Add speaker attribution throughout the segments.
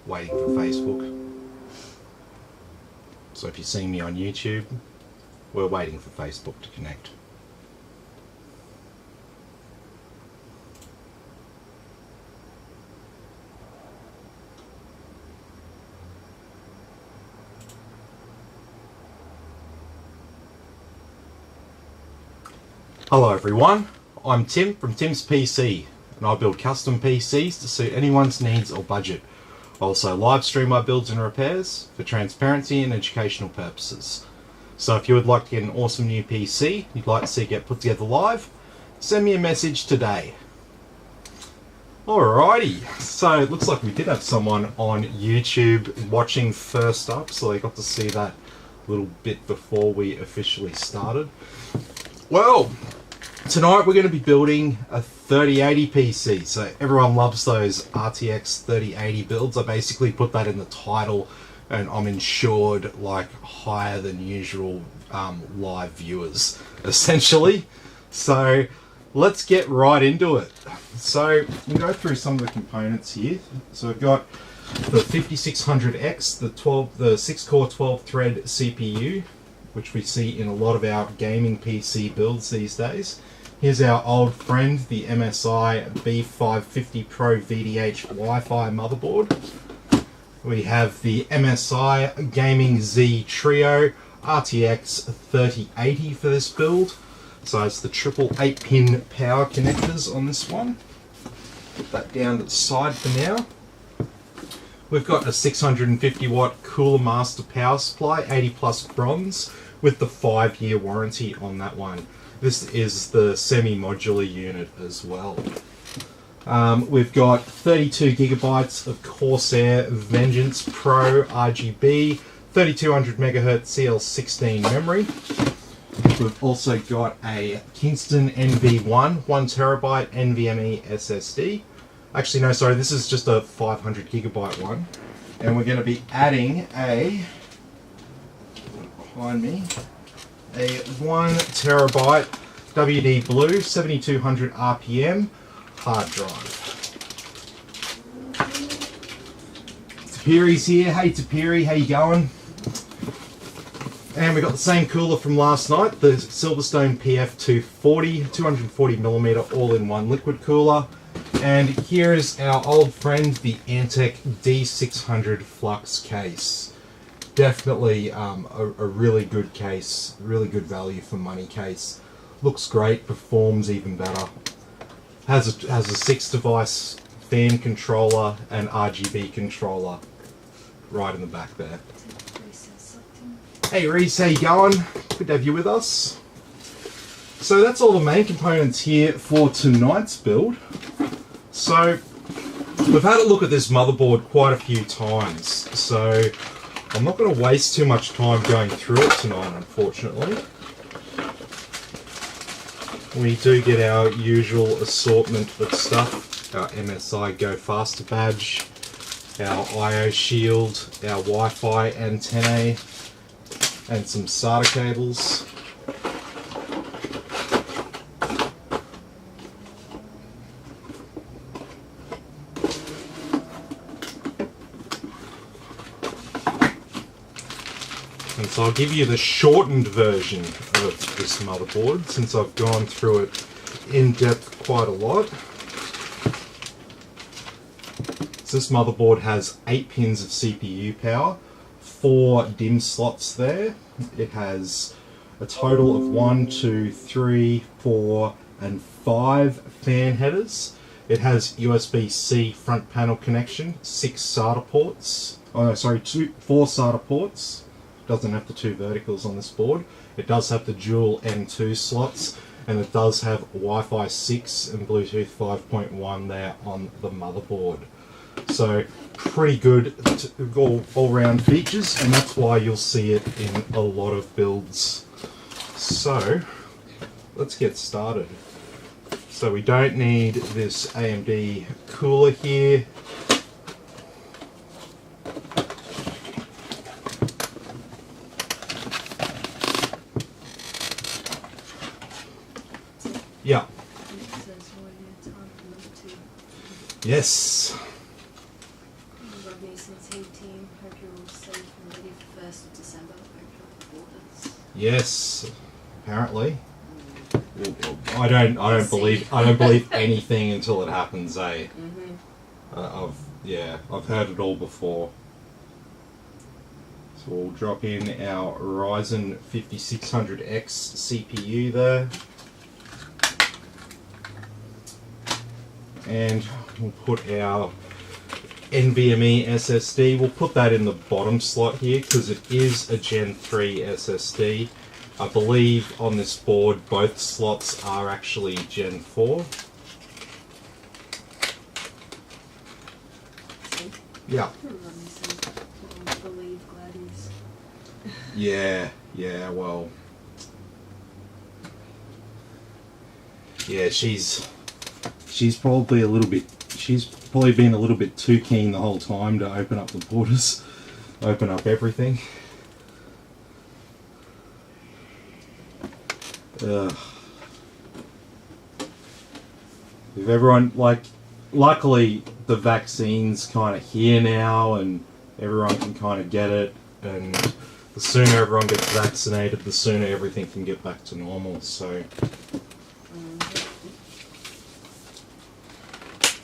Speaker 1: waiting for Facebook. So if you're seeing me on YouTube, we're waiting for Facebook to connect. Hello everyone, I'm Tim from Tim's PC, and I build custom PCs to suit anyone's needs or budget. I also live stream my builds and repairs for transparency and educational purposes. So if you would like to get an awesome new PC you'd like to see get put together live, send me a message today. Alrighty, so it looks like we did have someone on YouTube watching first up, so they got to see that little bit before we officially started. Well, tonight we're going to be building a 3080 PC. So everyone loves those RTX 3080 builds. I basically put that in the title, and I'm insured like higher than usual live viewers, essentially. So let's get right into it. So we'll go through some of the components here. So we've got the 5600X, the 6-core 12-thread CPU, which we see in a lot of our gaming PC builds these days. Here's our old friend, the MSI B550 Pro VDH Wi-Fi motherboard. We have the MSI Gaming Z Trio RTX 3080 for this build. So it's the triple 8-pin power connectors on this one. Put that down to the side for now. We've got a 650 watt Cooler Master power supply, 80 plus bronze, with the 5-year warranty on that one. This is the semi-modular unit as well. We've got 32 gigabytes of Corsair Vengeance Pro RGB, 3200 megahertz CL16 memory. We've also got a Kingston NV1 1TB NVMe SSD. Actually, no, sorry, this is just a 500 gigabyte one. And we're going to be adding behind me, a 1TB WD Blue 7200 RPM hard drive. Tapiri's here. Hey Tapiri, how you going? And we got the same cooler from last night, the Silverstone PF240, 240mm all-in-one liquid cooler. And here is our old friend, the Antec D600 Flux case. Definitely a really good case, really good value for money case. Looks great, performs even better. Has a 6-device fan controller and RGB controller right in the back there. Hey Reese, how you going? Good to have you with us. So that's all the main components here for tonight's build. So we've had a look at this motherboard quite a few times, so I'm not going to waste too much time going through it tonight, unfortunately. We do get our usual assortment of stuff, our MSI Go Faster badge, our IO shield, our Wi-Fi antennae, and some SATA cables. And so I'll give you the shortened version of this motherboard, since I've gone through it in depth quite a lot. So this motherboard has 8 pins of CPU power, 4 DIMM slots there. It has a total of 1, 2, 3, 4, and 5 fan headers. It has USB-C front panel connection, 6 SATA ports. Oh no, sorry, 4 SATA ports. Doesn't have the 2 verticals on this board. It does have the dual M2 slots, and it does have Wi-Fi 6 and Bluetooth 5.1 there on the motherboard. So pretty good all-round features, and that's why you'll see it in a lot of builds. So let's get started. So we don't need this AMD cooler here. Yeah. Yes.
Speaker 2: 1st of December, open up the borders.
Speaker 1: Yes, apparently. I don't believe anything until it happens, eh? I've heard it all before. So we'll drop in our Ryzen 5600X CPU there. And we'll put our NVMe SSD. We'll put that in the bottom slot here because it is a Gen 3 SSD. I believe on this board both slots are actually Gen 4. Yeah. Yeah, well. Yeah, she's probably been a little bit too keen the whole time to open up the borders, open up everything. If everyone, luckily the vaccine's kind of here now and everyone can kind of get it, and the sooner everyone gets vaccinated, the sooner everything can get back to normal, so.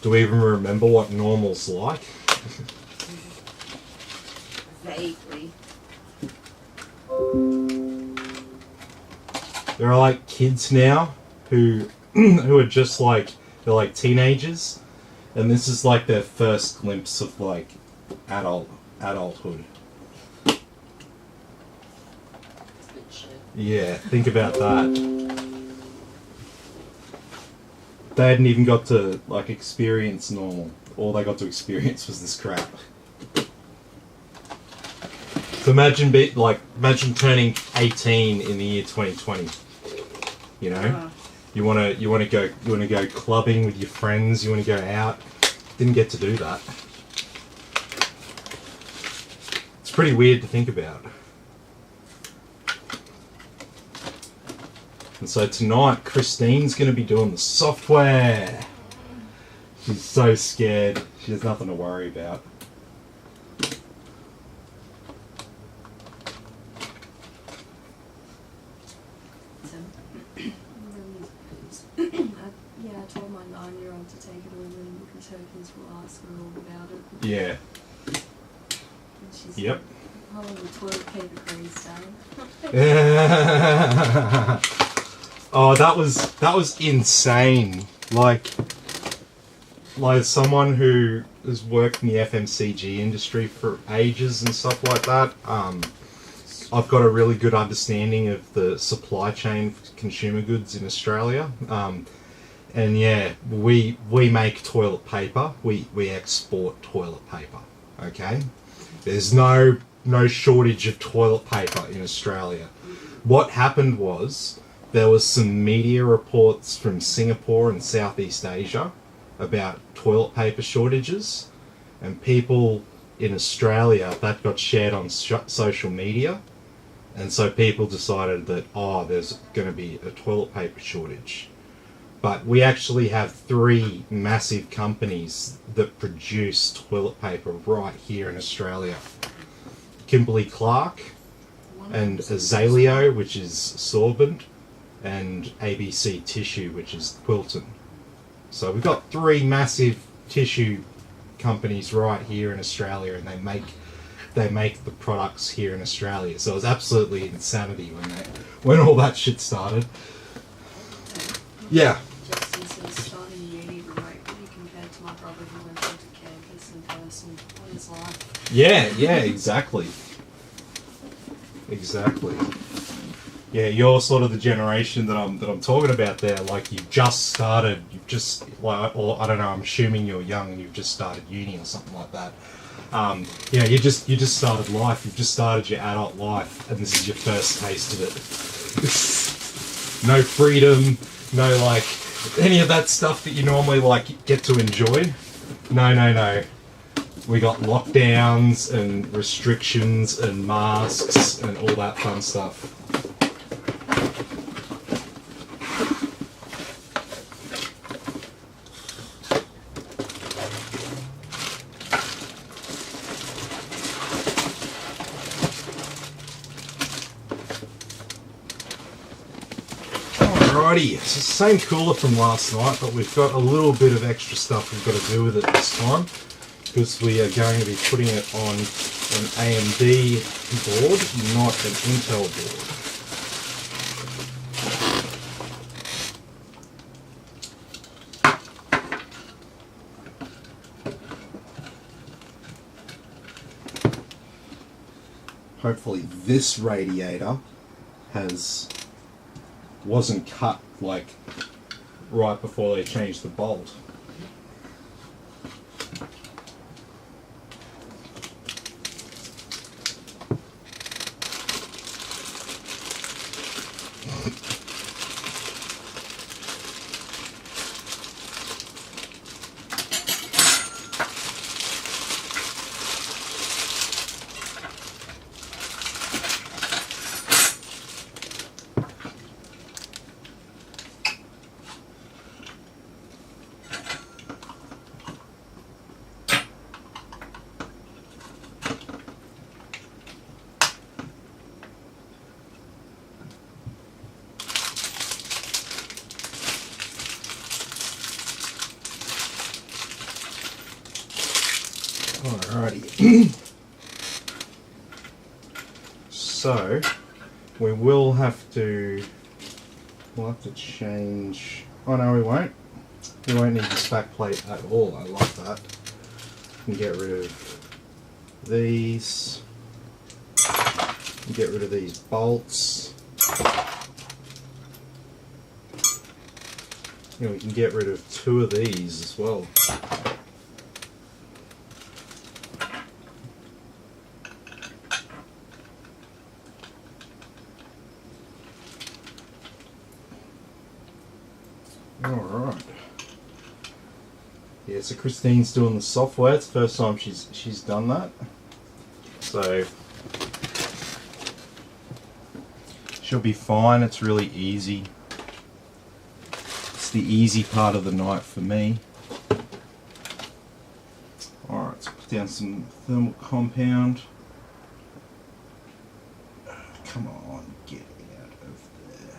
Speaker 1: Do we even remember what normal's like?
Speaker 2: Vaguely.
Speaker 1: There are kids now who are just they're teenagers, and this is their first glimpse of adulthood. Yeah, think about that. They hadn't even got to experience normal. All they got to experience was this crap. So imagine turning 18 in the year 2020. You know, you wanna go clubbing with your friends. You wanna go out. Didn't get to do that. It's pretty weird to think about. And so tonight, Christine's going to be doing the software. She's so scared. She has nothing to worry about.
Speaker 2: I told my 9-year-old to take it all in because her kids will ask her all about it.
Speaker 1: Yeah.
Speaker 2: And she's
Speaker 1: yep.
Speaker 2: How long the toilet paper craze down?
Speaker 1: Oh, that was insane. Like someone who has worked in the FMCG industry for ages and stuff like that, I've got a really good understanding of the supply chain for consumer goods in Australia. And yeah, we make toilet paper. We export toilet paper. Okay? There's no shortage of toilet paper in Australia. What happened was there was some media reports from Singapore and Southeast Asia about toilet paper shortages, and people in Australia, that got shared on social media, and so people decided that, there's going to be a toilet paper shortage. But we actually have 3 massive companies that produce toilet paper right here in Australia. Kimberly-Clark and Azaleo, which is sorbent, and ABC Tissue, which is Quilton. So we've got 3 massive tissue companies right here in Australia, and they make the products here in Australia. So it was absolutely insanity when all that shit started. Yeah.
Speaker 2: Justin says starting uni remotely compared to my brother who went onto campus in person. What is life?
Speaker 1: Yeah, exactly. Yeah, you're sort of the generation that I'm talking about there. Like you've just or I don't know. I'm assuming you're young and you've just started uni or something like that. You just started life. You've just started your adult life, and this is your first taste of it. No freedom, no any of that stuff that you normally get to enjoy. No. We got lockdowns and restrictions and masks and all that fun stuff. Alrighty, it's the same cooler from last night, but we've got a little bit of extra stuff we've got to do with it this time, because we are going to be putting it on an AMD board, not an Intel board. Hopefully this radiator wasn't cut like right before they changed the bolt. Alrighty. So we'll have to change. Oh no, we won't. We won't need this back plate at all. I love that. We can get rid of these. Get rid of these bolts. We can get rid of 2 of these as well. Alright. Yeah, so Christine's doing the software. It's the first time she's done that. So she'll be fine. It's really easy. It's the easy part of the night for me. Alright, let's put down some thermal compound. Come on, get out of there.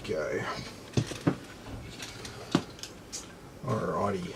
Speaker 1: Go. Alrighty.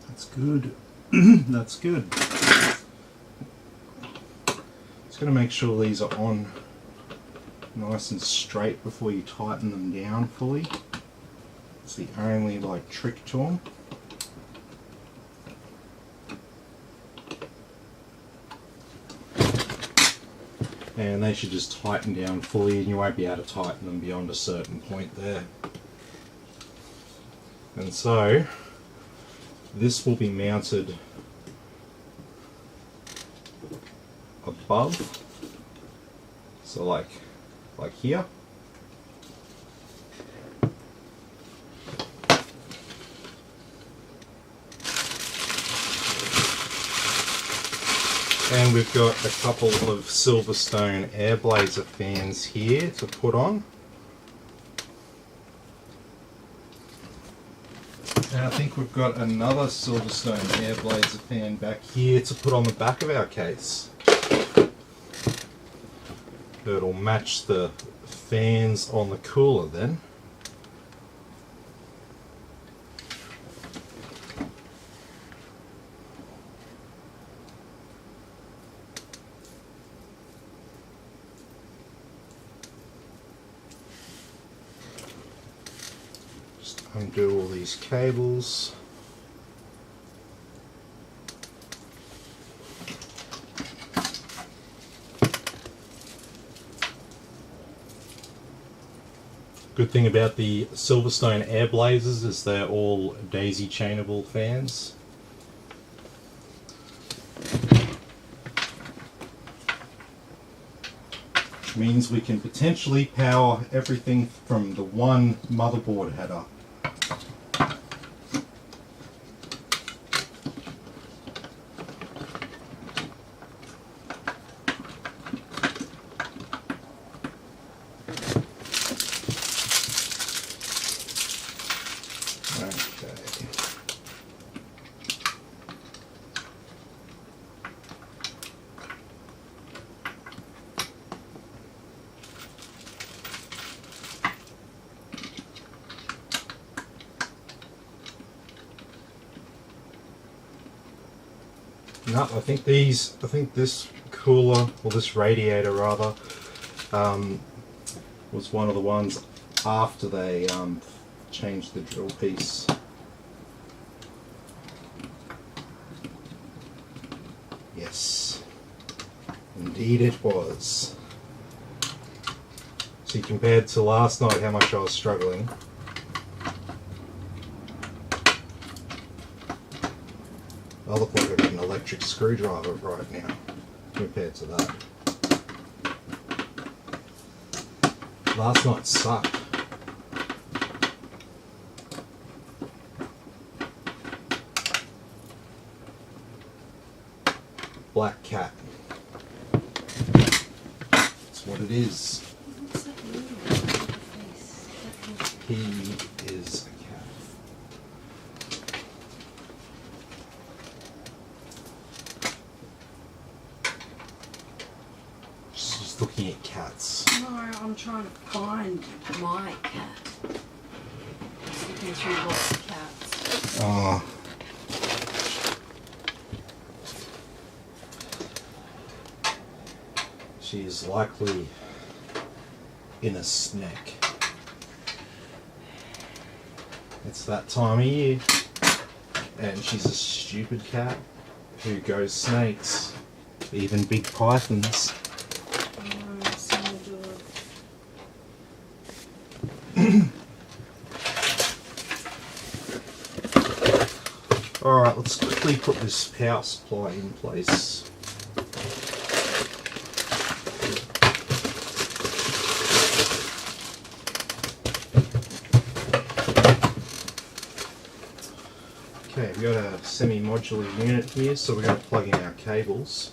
Speaker 1: That's good. That's good. Just going to make sure these are on nice and straight before you tighten them down fully. It's the only trick to them. And they should just tighten down fully, and you won't be able to tighten them beyond a certain point there. And so this will be mounted above, so like here. And we've got a couple of Silverstone air blazer fans here to put on. And I think we've got another Silverstone air blazer fan back here to put on the back of our case. It'll match the fans on the cooler then. Just undo all these cables. Good thing about the Silverstone air blazers is they're all daisy chainable fans. Which means we can potentially power everything from the one motherboard header. No, I think this cooler, or this radiator rather, was one of the ones after they changed the drill piece. Yes, indeed it was. See, compared to last night, how much I was struggling. I look like I've got an electric screwdriver right now, compared to that. Last night sucked. Black cat. That's what it is.
Speaker 2: What's that moving on the face?
Speaker 1: He is a cat. Just looking at cats.
Speaker 2: No, I'm trying to find my cat. Just looking through lots of cats.
Speaker 1: Oh. She's likely in a snack. It's that time of year. And she's a stupid cat who goes snakes, even big pythons. Alright, let's quickly put this power supply in place. Okay, we've got a semi-modular unit here, so we're going to plug in our cables.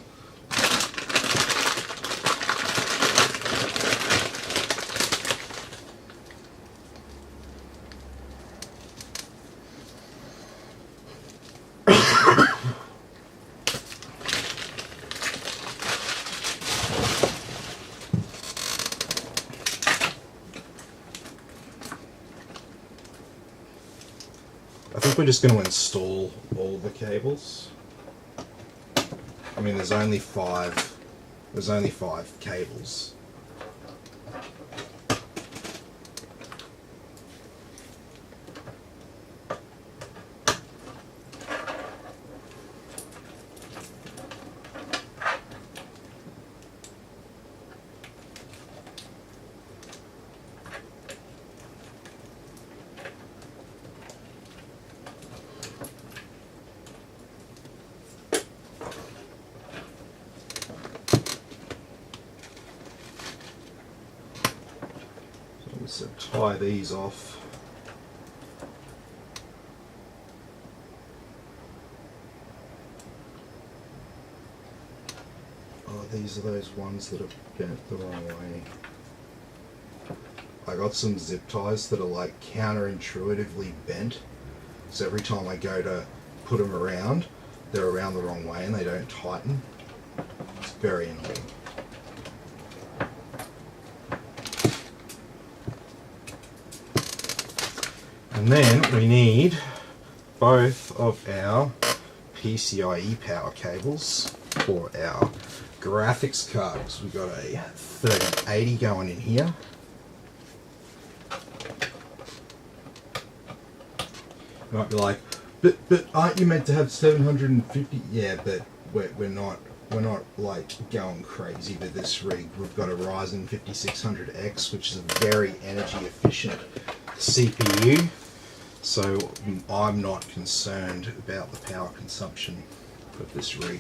Speaker 1: I think we're just going to install all the cables. I mean, there's only five cables. So tie these off. Oh, these are those ones that are bent the wrong way. I got some zip ties that are like counterintuitively bent. So every time I go to put them around, they're around the wrong way and they don't tighten. It's very annoying. And then we need both of our PCIe power cables for our graphics cards. We've got a 3080 going in here. You might be like, but aren't you meant to have 750? Yeah, but we're not like going crazy with this rig. We've got a Ryzen 5600X, which is a very energy efficient CPU. So I'm not concerned about the power consumption of this rig.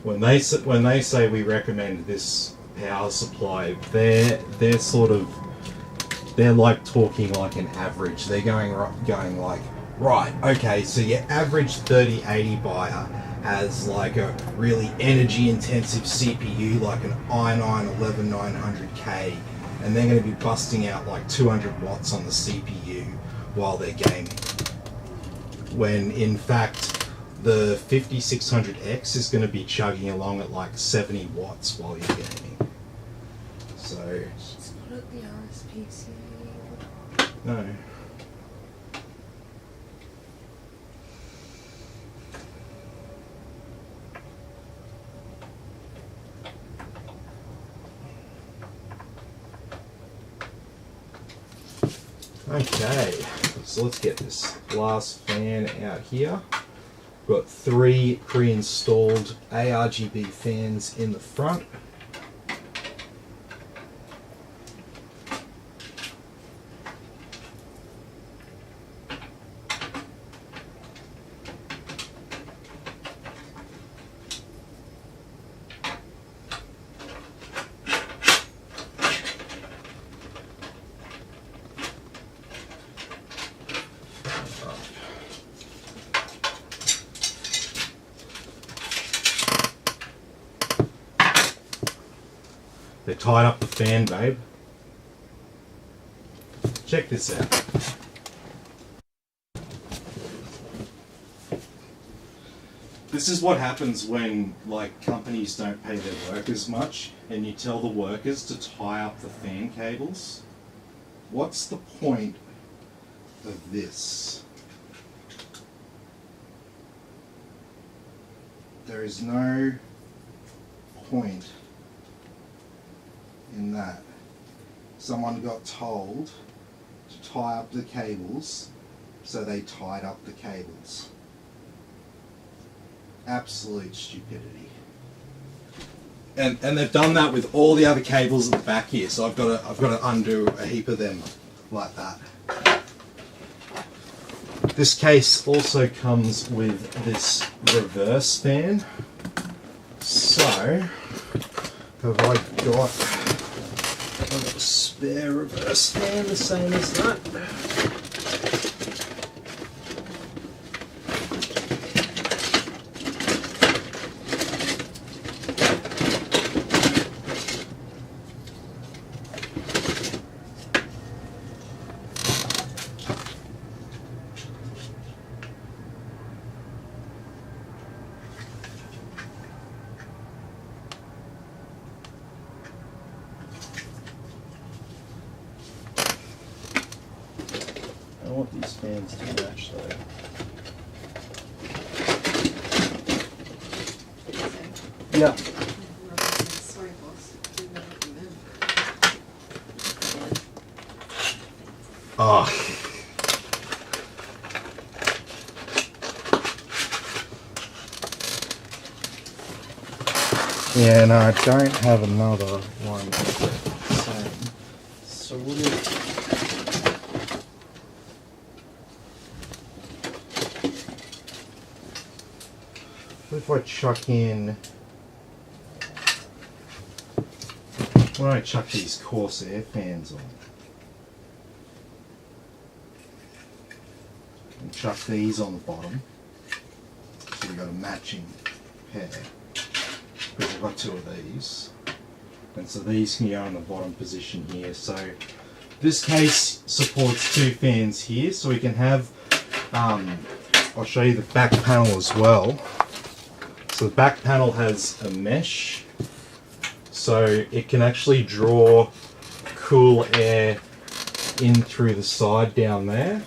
Speaker 1: When they say we recommend this power supply, they're sort of, they're like talking like an average. They're going like, right, okay, so your average 3080 buyer has like a really energy intensive CPU like an i9 11900K, and they're going to be busting out like 200 watts on the CPU while they're gaming. When in fact the 5600X is going to be chugging along at like 70 watts while you're gaming. So
Speaker 2: It's not at the RSPCA.
Speaker 1: no. Okay, so let's get this last fan out here. We've got 3 pre-installed ARGB fans in the front. They tied up the fan, babe. Check this out. This is what happens when like companies don't pay their workers much and you tell the workers to tie up the fan cables. What's the point of this? There is no point in that. Someone got told to tie up the cables, so they tied up the cables. Absolute stupidity. And they've done that with all the other cables at the back here, so I've got to undo a heap of them like that. This case also comes with this reverse fan. So have I got a spare reverse fan the same as that? I want these fans to match though. Yeah.
Speaker 2: Sorry, boss. Didn't know what you meant.
Speaker 1: Oh. Yeah, no, I don't have another one. So what if I chuck in? Why don't I chuck these Corsair fans on? And chuck these on the bottom. So we've got a matching pair. Because I've got 2 of these. And so these can go in the bottom position here. So This case supports 2 fans here, so we can have, I'll show you the back panel as well. So the back panel has a mesh, so it can actually draw cool air in through the side down there,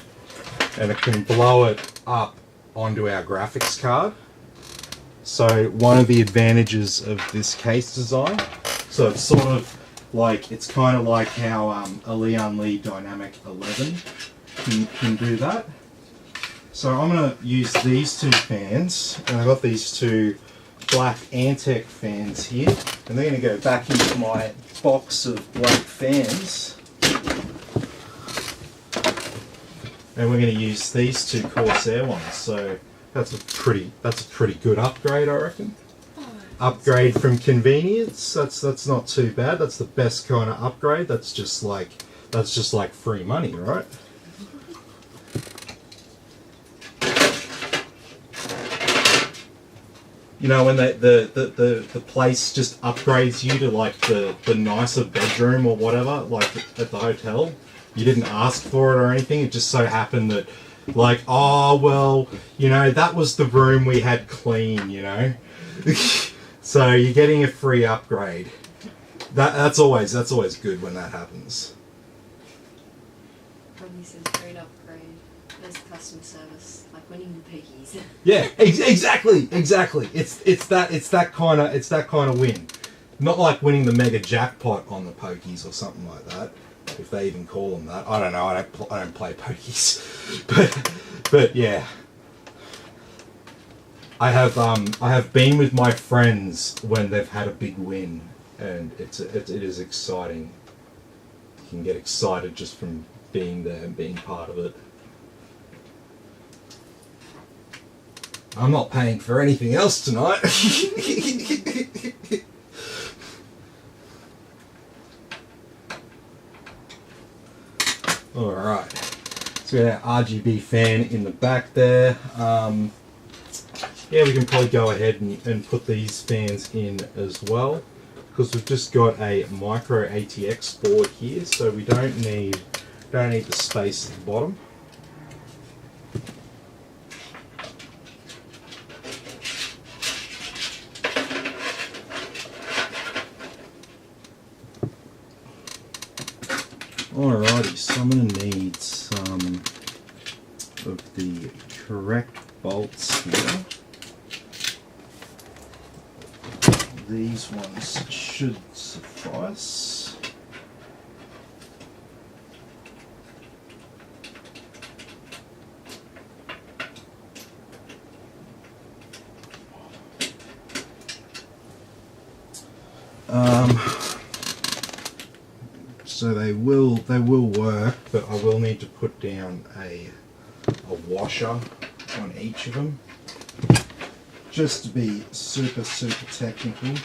Speaker 1: and it can blow it up onto our graphics card. So one of the advantages of this case design, so it's sort of like, it's kind of like how a Leon Lee Dynamic 11 can do that. So I'm going to use these 2 fans, and I've got these 2 black Antec fans here, and they're going to go back into my box of black fans. And we're going to use these 2 Corsair ones. So that's a pretty good upgrade, I reckon. Upgrade from convenience. That's not too bad. That's the best kind of upgrade. That's just like free money, right? You know, when the place just upgrades you to like the nicer bedroom or whatever, like at the hotel. You didn't ask for it or anything. It just so happened that, like, oh well, you know, that was the room we had clean, you know. So you're getting a free upgrade. That's always good when that happens.
Speaker 2: Probably says great upgrade. There's customer service, like winning the Pcies.
Speaker 1: Yeah, exactly. It's that kind of win. Not like winning the mega jackpot on the pokies or something like that, if they even call them that. I don't know. I don't play pokies, but yeah. I have been with my friends when they've had a big win, and it is exciting. You can get excited just from being there and being part of it. I'm not paying for anything else tonight. Alright, so we got our RGB fan in the back there. Yeah, we can probably go ahead and put these fans in as well, because we've just got a micro ATX board here, so we don't need the space at the bottom. Alrighty, so I'm going to need some of the correct bolts here. These ones should suffice. So they will work, but I will need to put down a washer on each of them, just to be super technical,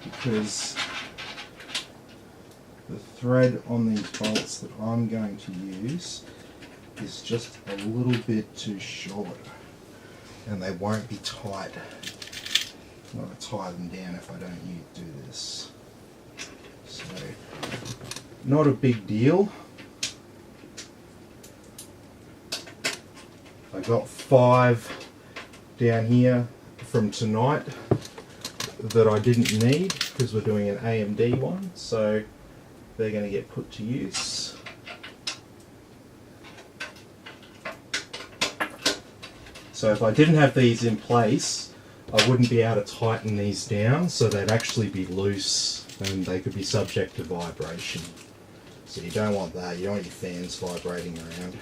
Speaker 1: because the thread on these bolts that I'm going to use is just a little bit too short, and they won't be tight. I'm going to tie them down if I don't do this. So, not a big deal. I got 5 down here from tonight that I didn't need because we're doing an AMD one, so they're going to get put to use. So if I didn't have these in place, I wouldn't be able to tighten these down, so they'd actually be loose and they could be subject to vibration. So you don't want that, you don't want your fans vibrating around.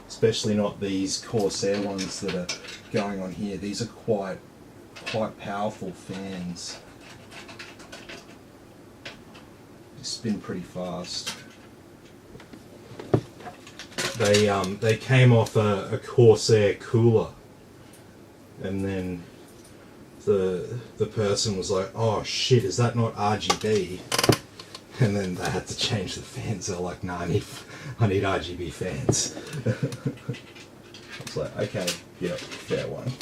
Speaker 1: Especially not these Corsair ones that are going on here. These are quite powerful fans. They spin pretty fast. They came off a Corsair cooler, and then the person was like, "Oh shit, is that not RGB?" And then they had to change the fans. They're like, "Nah, I need RGB fans." I was like, "Okay, yep, fair one."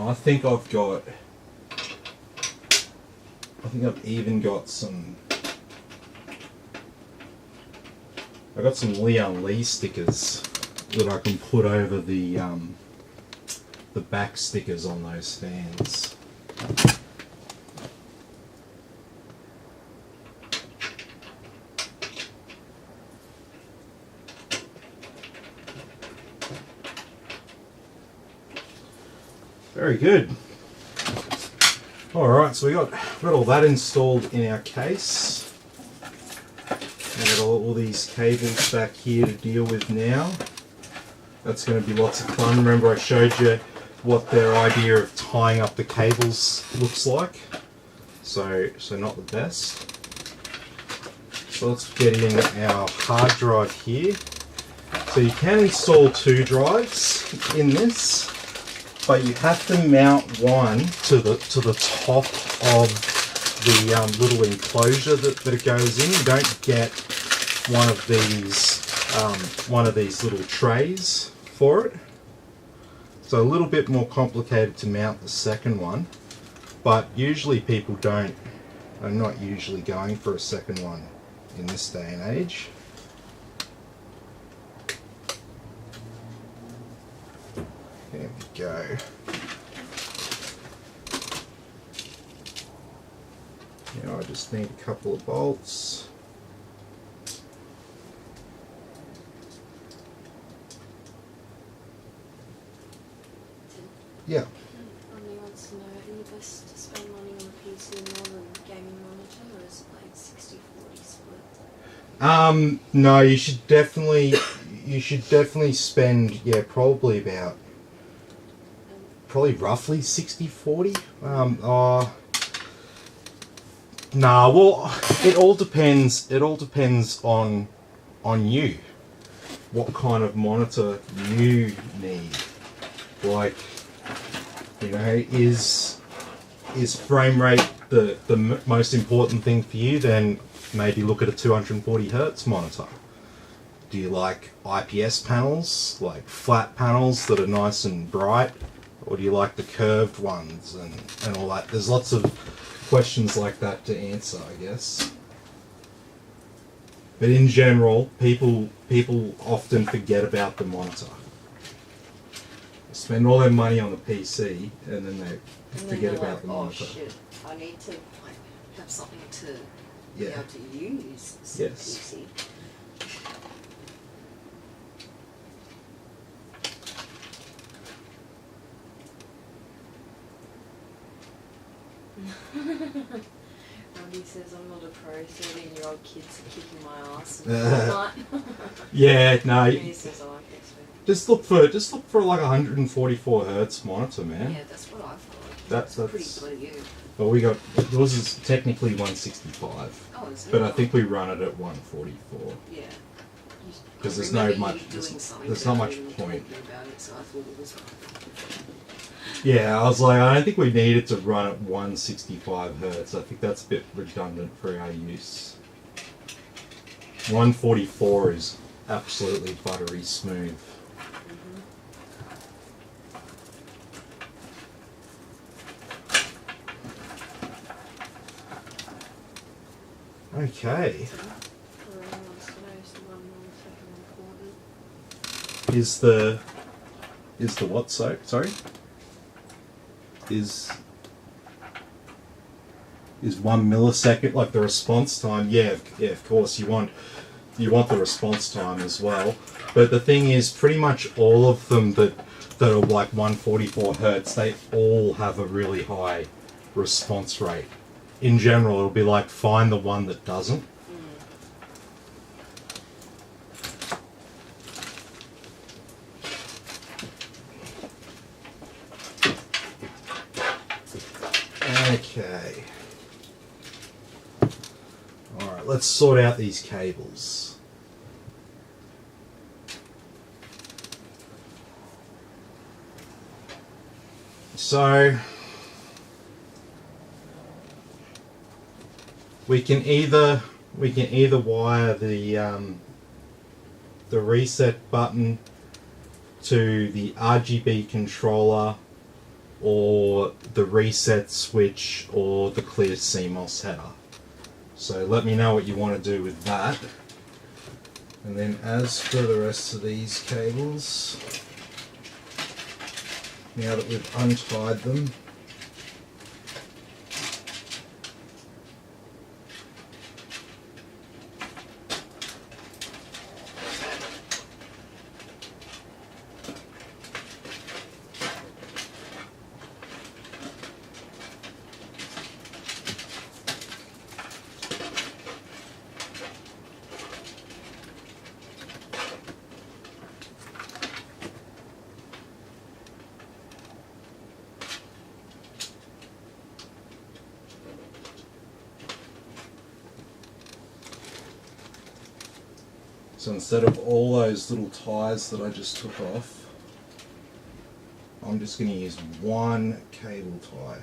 Speaker 1: I think I've got. I think I've even got some. I got some Leon Lee stickers that I can put over the back stickers on those fans. Very good. Alright, so we got all that installed in our case. We've got all these cables back here to deal with now. That's going to be lots of fun. Remember I showed you what their idea of tying up the cables looks like. So not the best. So let's get in our hard drive here. So you can install 2 drives in this, but you have to mount one to the top of the little enclosure that it goes in. You don't get one of these little trays for it. So a little bit more complicated to mount the second one, but usually people are not usually going for a second one in this day and age. There we go. Now I just need a couple of bolts. Yeah.
Speaker 2: Romney wants to know, are you best to spend money on a PC more than a gaming monitor, or is it like 60-40 split?
Speaker 1: No, you should definitely spend, probably roughly 60-40. Well, it all depends on you. What kind of monitor you need. Like, is frame rate the most important thing for you? Then maybe look at a 240 hertz monitor. Do you like IPS panels, like flat panels that are nice and bright? Or do you like the curved ones and all that? There's lots of questions like that to answer, I guess. But in general, people often forget about the monitor. They spend all their money on the PC and then they forget about the monitor.
Speaker 2: Oh shit, I need to have something to
Speaker 1: Yeah.
Speaker 2: be able to use this
Speaker 1: Yes.
Speaker 2: PC. Randy says I'm not a pro, 13-year-old kids are kicking my ass and whatnot.
Speaker 1: Yeah, no.
Speaker 2: He says I like X-Men.
Speaker 1: Just look for like 144 hertz monitor, man.
Speaker 2: Yeah, that's what I've got.
Speaker 1: That's
Speaker 2: pretty blue.
Speaker 1: Well, we got yours is technically 165,
Speaker 2: Oh, is it?
Speaker 1: but I think we run it at 144
Speaker 2: Yeah.
Speaker 1: because there's
Speaker 2: I
Speaker 1: no
Speaker 2: remember
Speaker 1: much
Speaker 2: you doing something
Speaker 1: there's
Speaker 2: about
Speaker 1: not much
Speaker 2: it and
Speaker 1: point.
Speaker 2: talking about it, so I thought it was right.
Speaker 1: Yeah, I was like, I don't think we need it to run at 165 hertz. I think that's a bit redundant for our use. 144 is absolutely buttery smooth. Okay. Is the what? Sorry. Is 1 millisecond like the response time? Yeah, of course you want the response time as well. But the thing is, pretty much all of them that are like 144 hertz, they all have a really high response rate. In general, it'll be like find the one that doesn't. Okay. Alright, let's sort out these cables. So we can either wire the reset button to the RGB controller or the reset switch, or the clear CMOS header. So let me know what you want to do with that. And then as for the rest of these cables, now that we've untied them, so instead of all those little ties that I just took off, I'm just going to use one cable tie.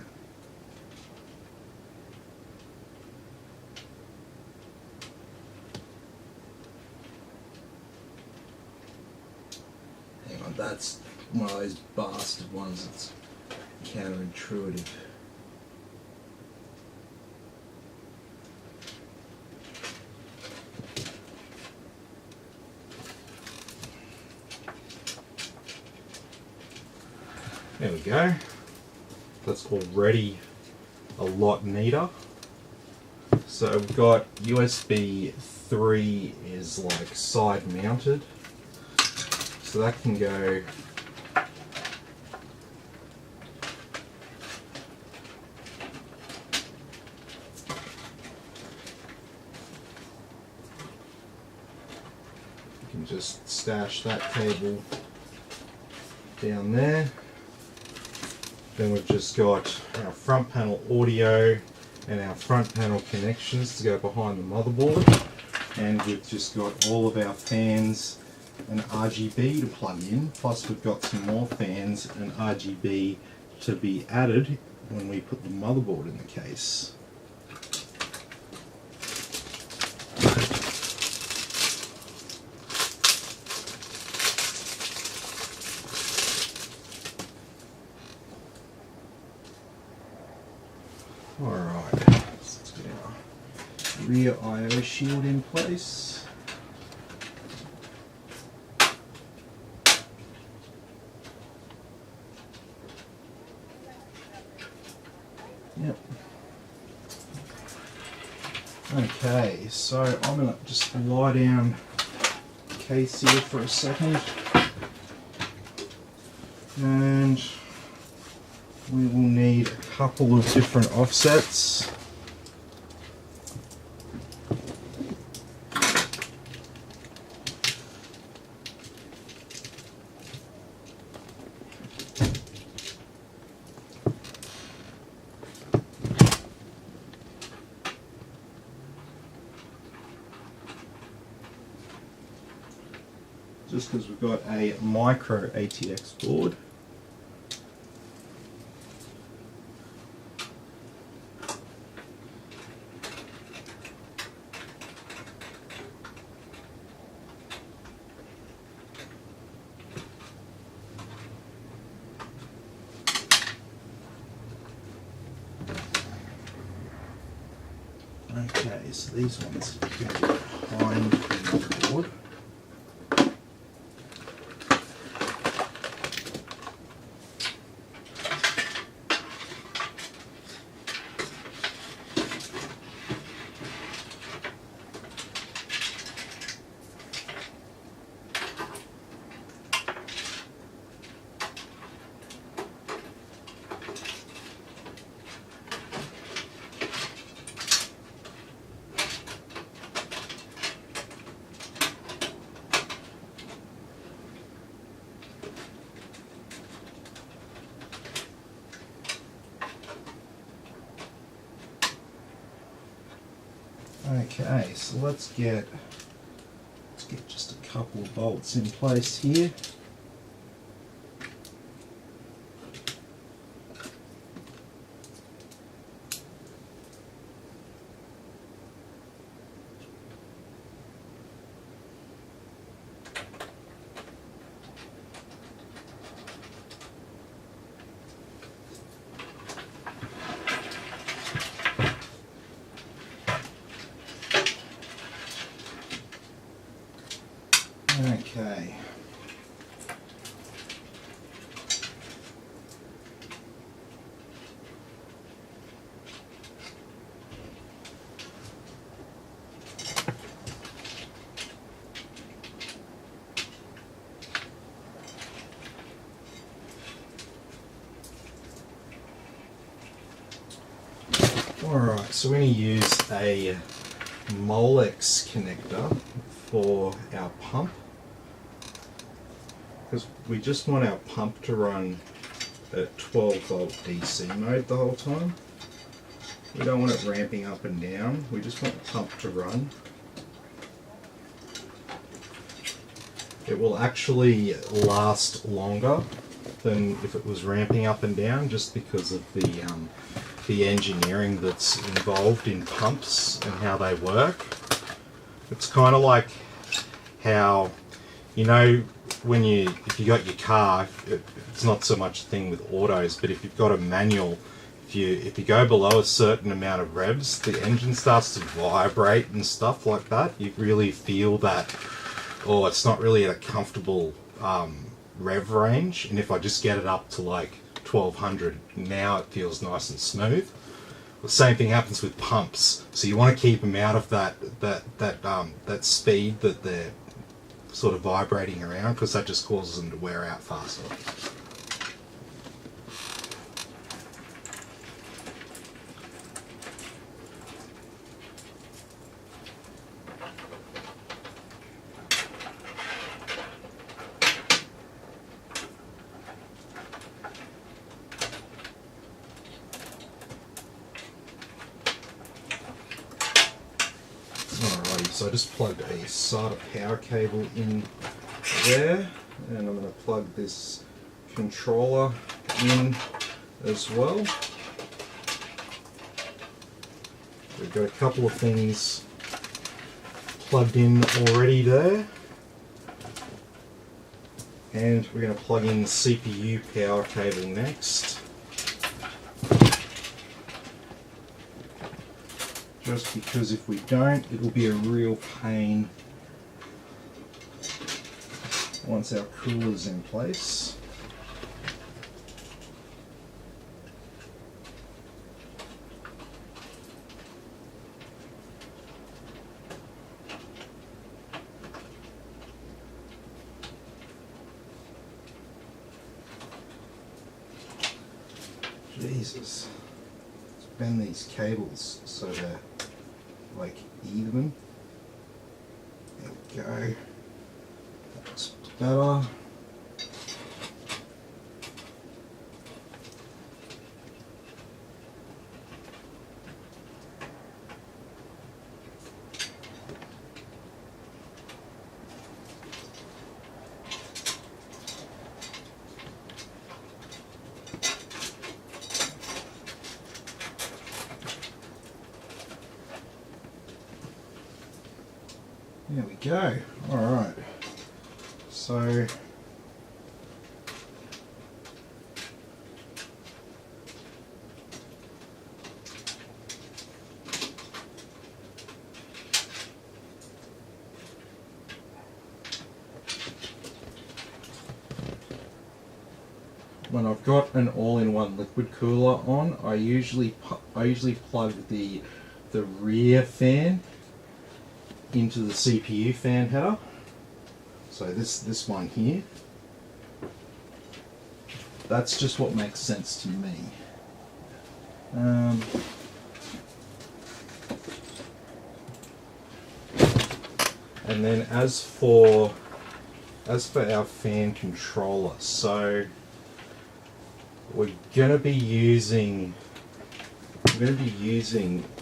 Speaker 1: Hang on, that's one of those bastard ones that's counterintuitive. There we go. That's already a lot neater. So we've got USB 3 is like side mounted. So that can go you can just stash that cable down there. Then we've just got our front panel audio and our front panel connections to go behind the motherboard. And we've just got all of our fans and RGB to plug in, plus we've got some more fans and RGB to be added when we put the motherboard in the case. Alright, let's get our rear I/O shield in place. Yep. Okay, so I'm going to just lie down the case here for a second. And we will need a couple of different offsets. Just because we've got a micro ATX board. Okay, so these ones go behind the board. Okay, so let's get just a couple of bolts in place here. Okay. Alright, so we're going to use a Molex connector for our pump, because we just want our pump to run at 12 volt DC mode the whole time. We don't want it ramping up and down, we just want the pump to run. It will actually last longer than if it was ramping up and down, just because of the engineering that's involved in pumps and how they work. It's kind of like how, you know, if you got your car, it's not so much a thing with autos, but if you've got a manual, if you go below a certain amount of revs, the engine starts to vibrate and stuff like that. You really feel that, oh, it's not really at a comfortable rev range, and if I just get it up to like 1200, now it feels nice and smooth. The same thing happens with pumps, so you want to keep them out of that speed that they're sort of vibrating around, because that just causes them to wear out faster. Alrighty, so I just plugged a SATA power cable in there, and I'm going to plug this controller in as well. We've got a couple of things plugged in already there, and we're going to plug in the CPU power cable next. Just because if we don't, it'll be a real pain once our cooler's in place. Jesus. Let's bend these cables so they're like even. There we go. That's better. There we go. Alright. So when I've got an all-in-one liquid cooler on, I usually plug the rear fan into the CPU fan header. So this one here. That's just what makes sense to me. And then as for our fan controller, so we're gonna be using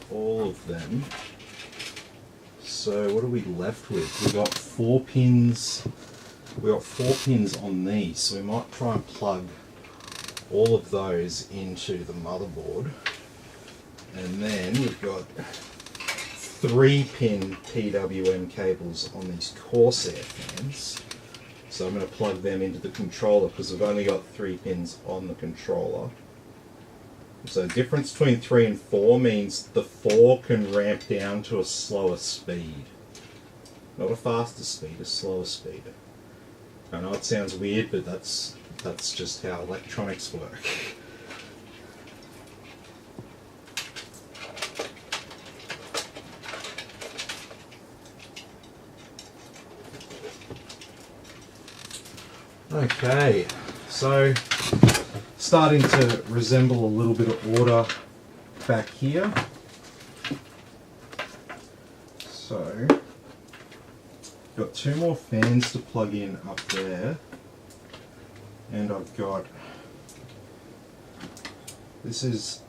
Speaker 1: all of them. So what are we left with? We've got 4 pins. We've got 4 pins on these, so we might try and plug all of those into the motherboard. And then we've got 3-pin PWM cables on these Corsair fans. So I'm going to plug them into the controller because we've only got 3 pins on the controller. So the difference between 3 and 4 means the 4 can ramp down to a slower speed. Not a faster speed, a slower speed. I know it sounds weird, but that's just how electronics work. Okay, so starting to resemble a little bit of order back here. So, got 2 more fans to plug in up there, and I've got, this is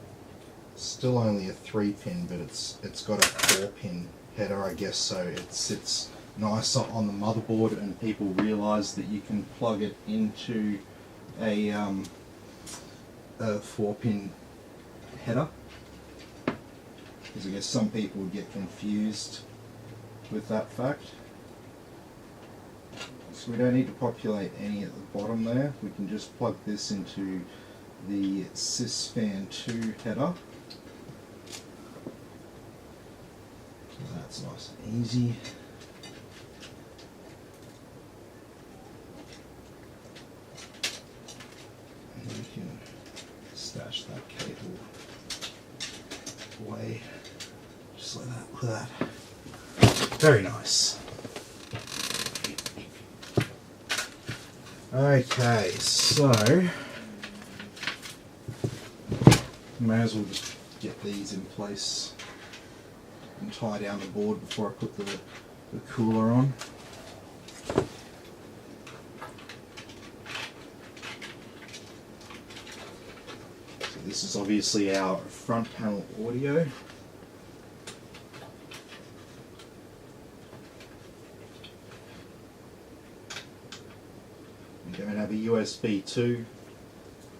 Speaker 1: still only a 3-pin, but it's got a 4-pin header, I guess, so it sits nicer on the motherboard, and people realise that you can plug it into a 4-pin header, because I guess some people would get confused with that fact. So we don't need to populate any at the bottom there. We can just plug this into the Sysfan 2 header. So that's nice and easy. And we can stash that cable away just like that. Look at that. Very nice. Okay, so may as well just get these in place and tie down the board before I put the cooler on. So this is obviously our front panel audio. We're going to have a USB 2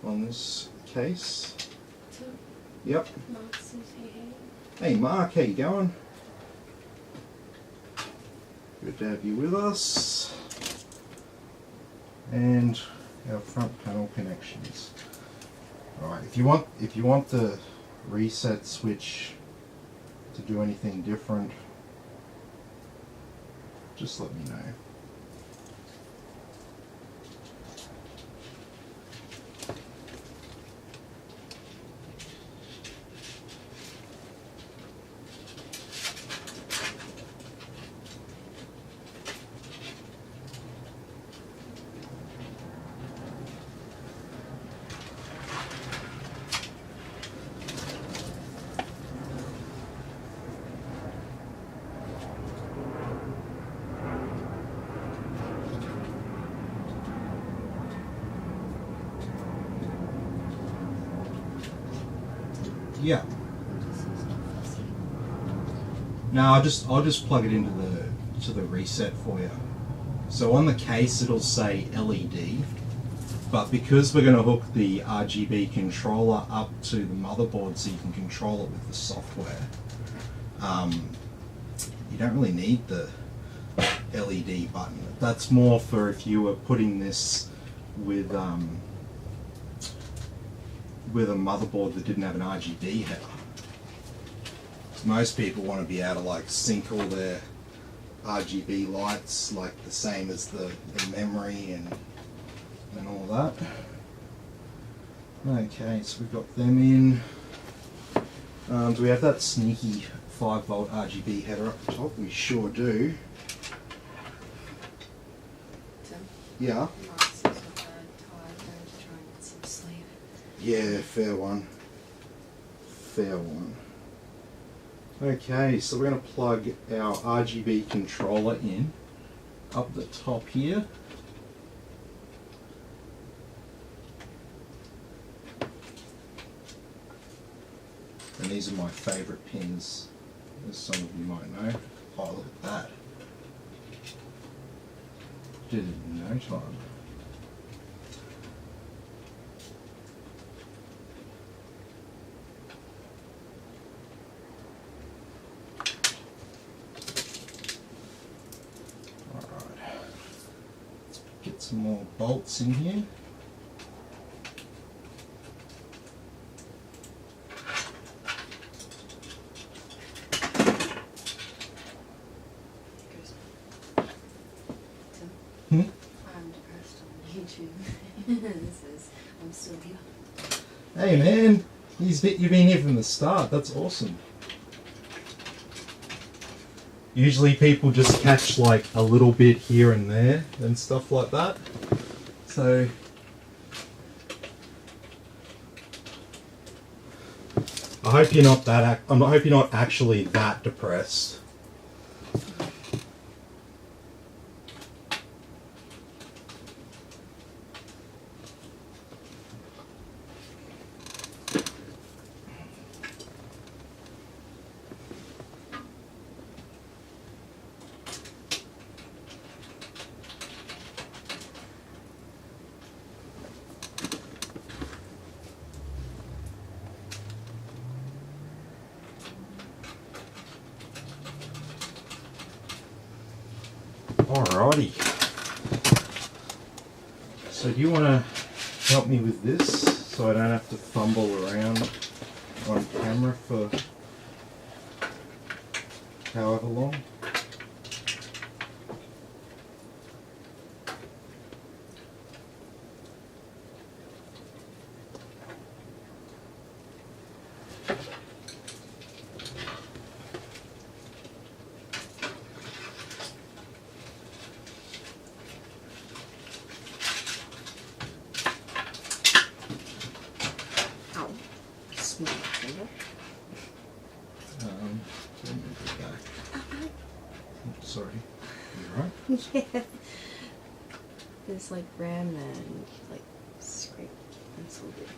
Speaker 1: on this case.
Speaker 2: So,
Speaker 1: Yep.
Speaker 2: Mark's is here.
Speaker 1: Hey Mark, how you going? Good to have you with us. And our front panel connections. Alright, if you want the reset switch to do anything different, just let me know. Yeah. No, I'll just plug it into the reset for you. So on the case it'll say LED, but because we're going to hook the RGB controller up to the motherboard so you can control it with the software, you don't really need the LED button. That's more for if you were putting this with a motherboard that didn't have an RGB header. Most people want to be able to like sync all their RGB lights like the same as the memory and all that. Okay, so we've got them in. Do we have that sneaky 5-volt RGB header up the top? We sure do.
Speaker 2: Tim,
Speaker 1: Yeah.
Speaker 2: Mark's is with a tie going to try and get some sleep.
Speaker 1: Yeah, fair one. Fair one. Okay, so we're going to plug our RGB controller in up the top here. And these are my favourite pins, as some of you might know. Oh, look at that. Did it in no time. Get some more bolts in here.
Speaker 2: I'm depressed on YouTube. I'm still here.
Speaker 1: Hey man, you've been here from the start. That's awesome. Usually people just catch like a little bit here and there and stuff like that. So I hope you're not that. I hope you're not actually that depressed. Alrighty. So do you want to help me with this so I don't have to fumble around on camera for however long? Let me go back. Oh, sorry. You right?
Speaker 2: Yeah. There's like ram there and like scrape pencil bit.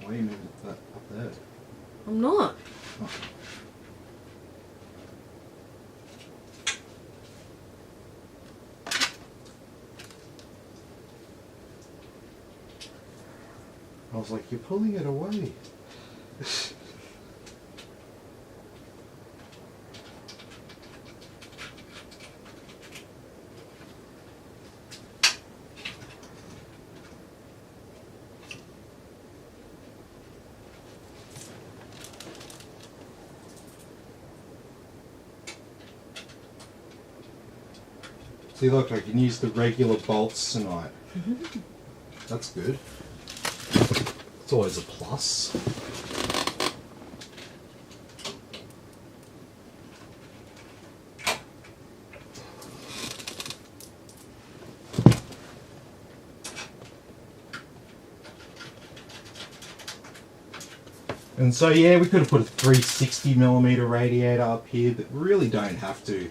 Speaker 1: Why are you moving that up there?
Speaker 2: I'm not.
Speaker 1: Oh. I was like, you're pulling it away. See, look, I can use the regular bolts tonight. That's good. It's always a plus. And so yeah, we could have put a 360mm radiator up here, but we really don't have to.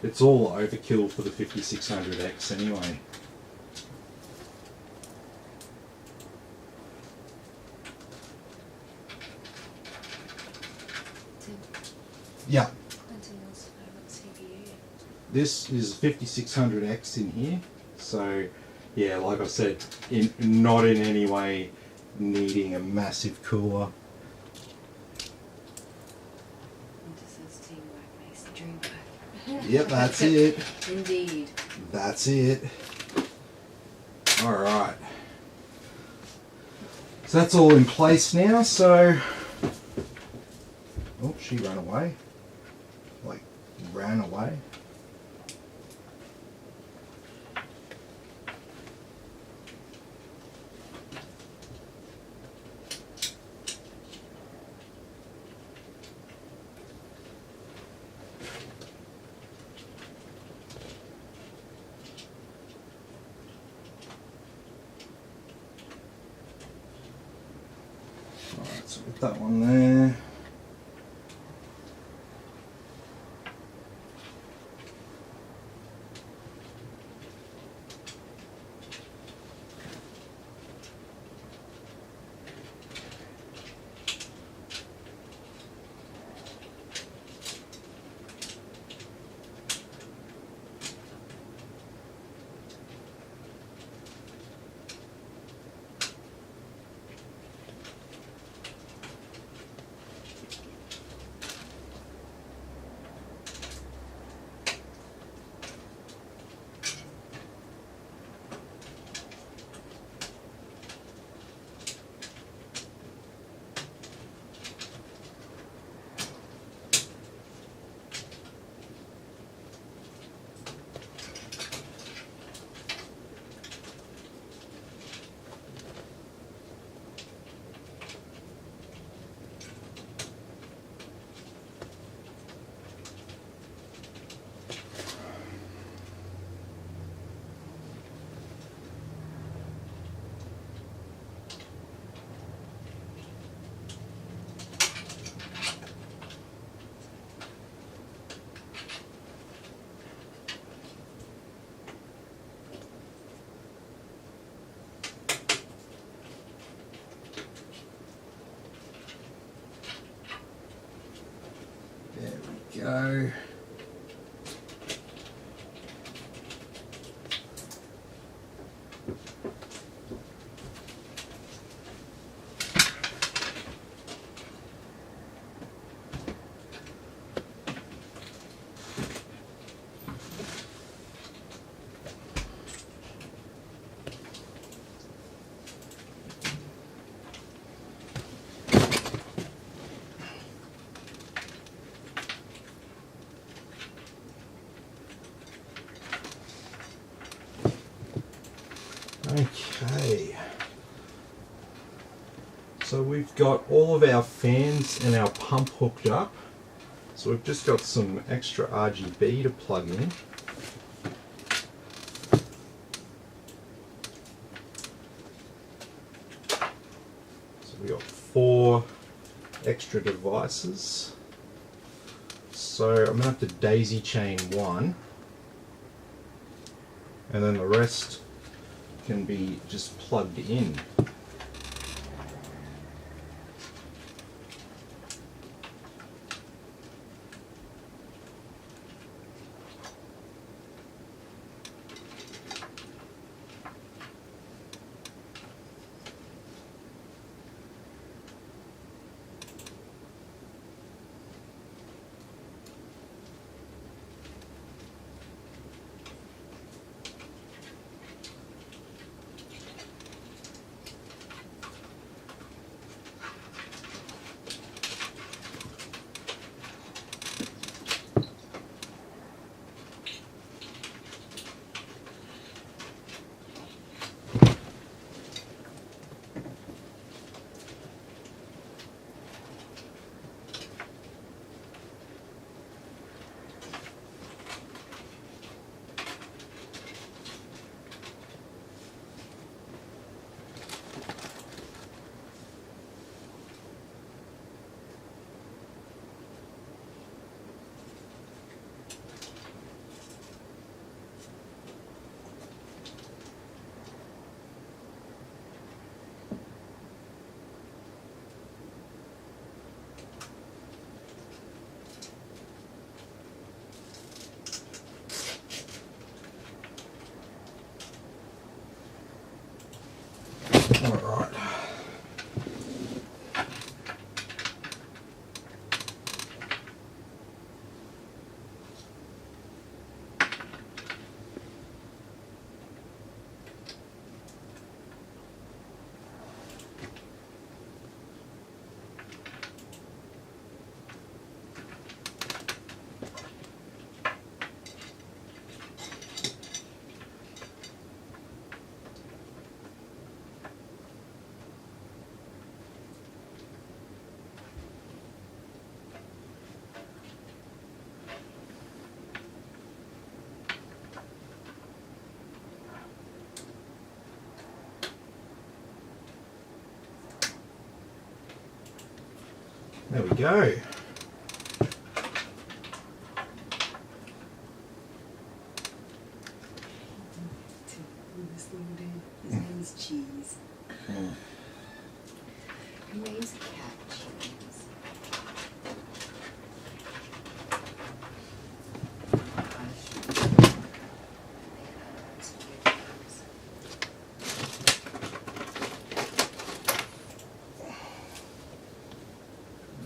Speaker 1: It's all overkill for the 5600X anyway. Yeah. This is 5600X in here, so yeah, like I said, not in any way needing a massive cooler. Yep, that's it.
Speaker 2: Indeed.
Speaker 1: That's it. Alright. So that's all in place now, so... Oh, she ran away. Like, ran away. Alright, so put that one there. go. Okay, so we've got all of our fans and our pump hooked up. So we've just got some extra RGB to plug in. So we got 4 extra devices. So I'm going to have to daisy chain one, and then the rest can be just plugged in. Alright. There we go.
Speaker 2: This little dude, his name's Cheese. He names a cat Cheese.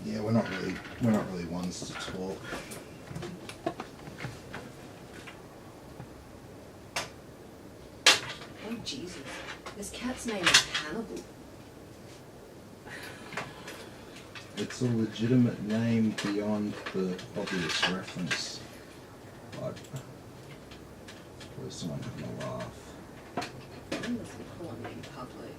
Speaker 1: Yeah, we're not really ones to talk.
Speaker 2: Oh Jesus! This cat's name is Hannibal.
Speaker 1: It's a legitimate name beyond the obvious reference. But there's someone having a laugh.
Speaker 2: Unless we call him in public.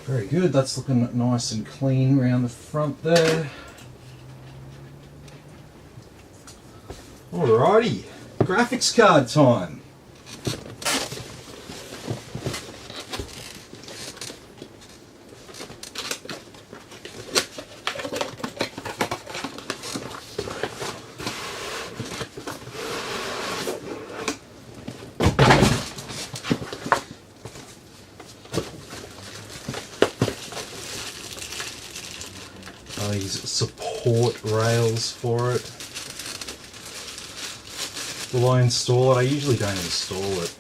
Speaker 1: Very good, that's looking nice and clean around the front there. Alrighty, graphics card time. These support rails for it. Will I install it? I usually don't install it.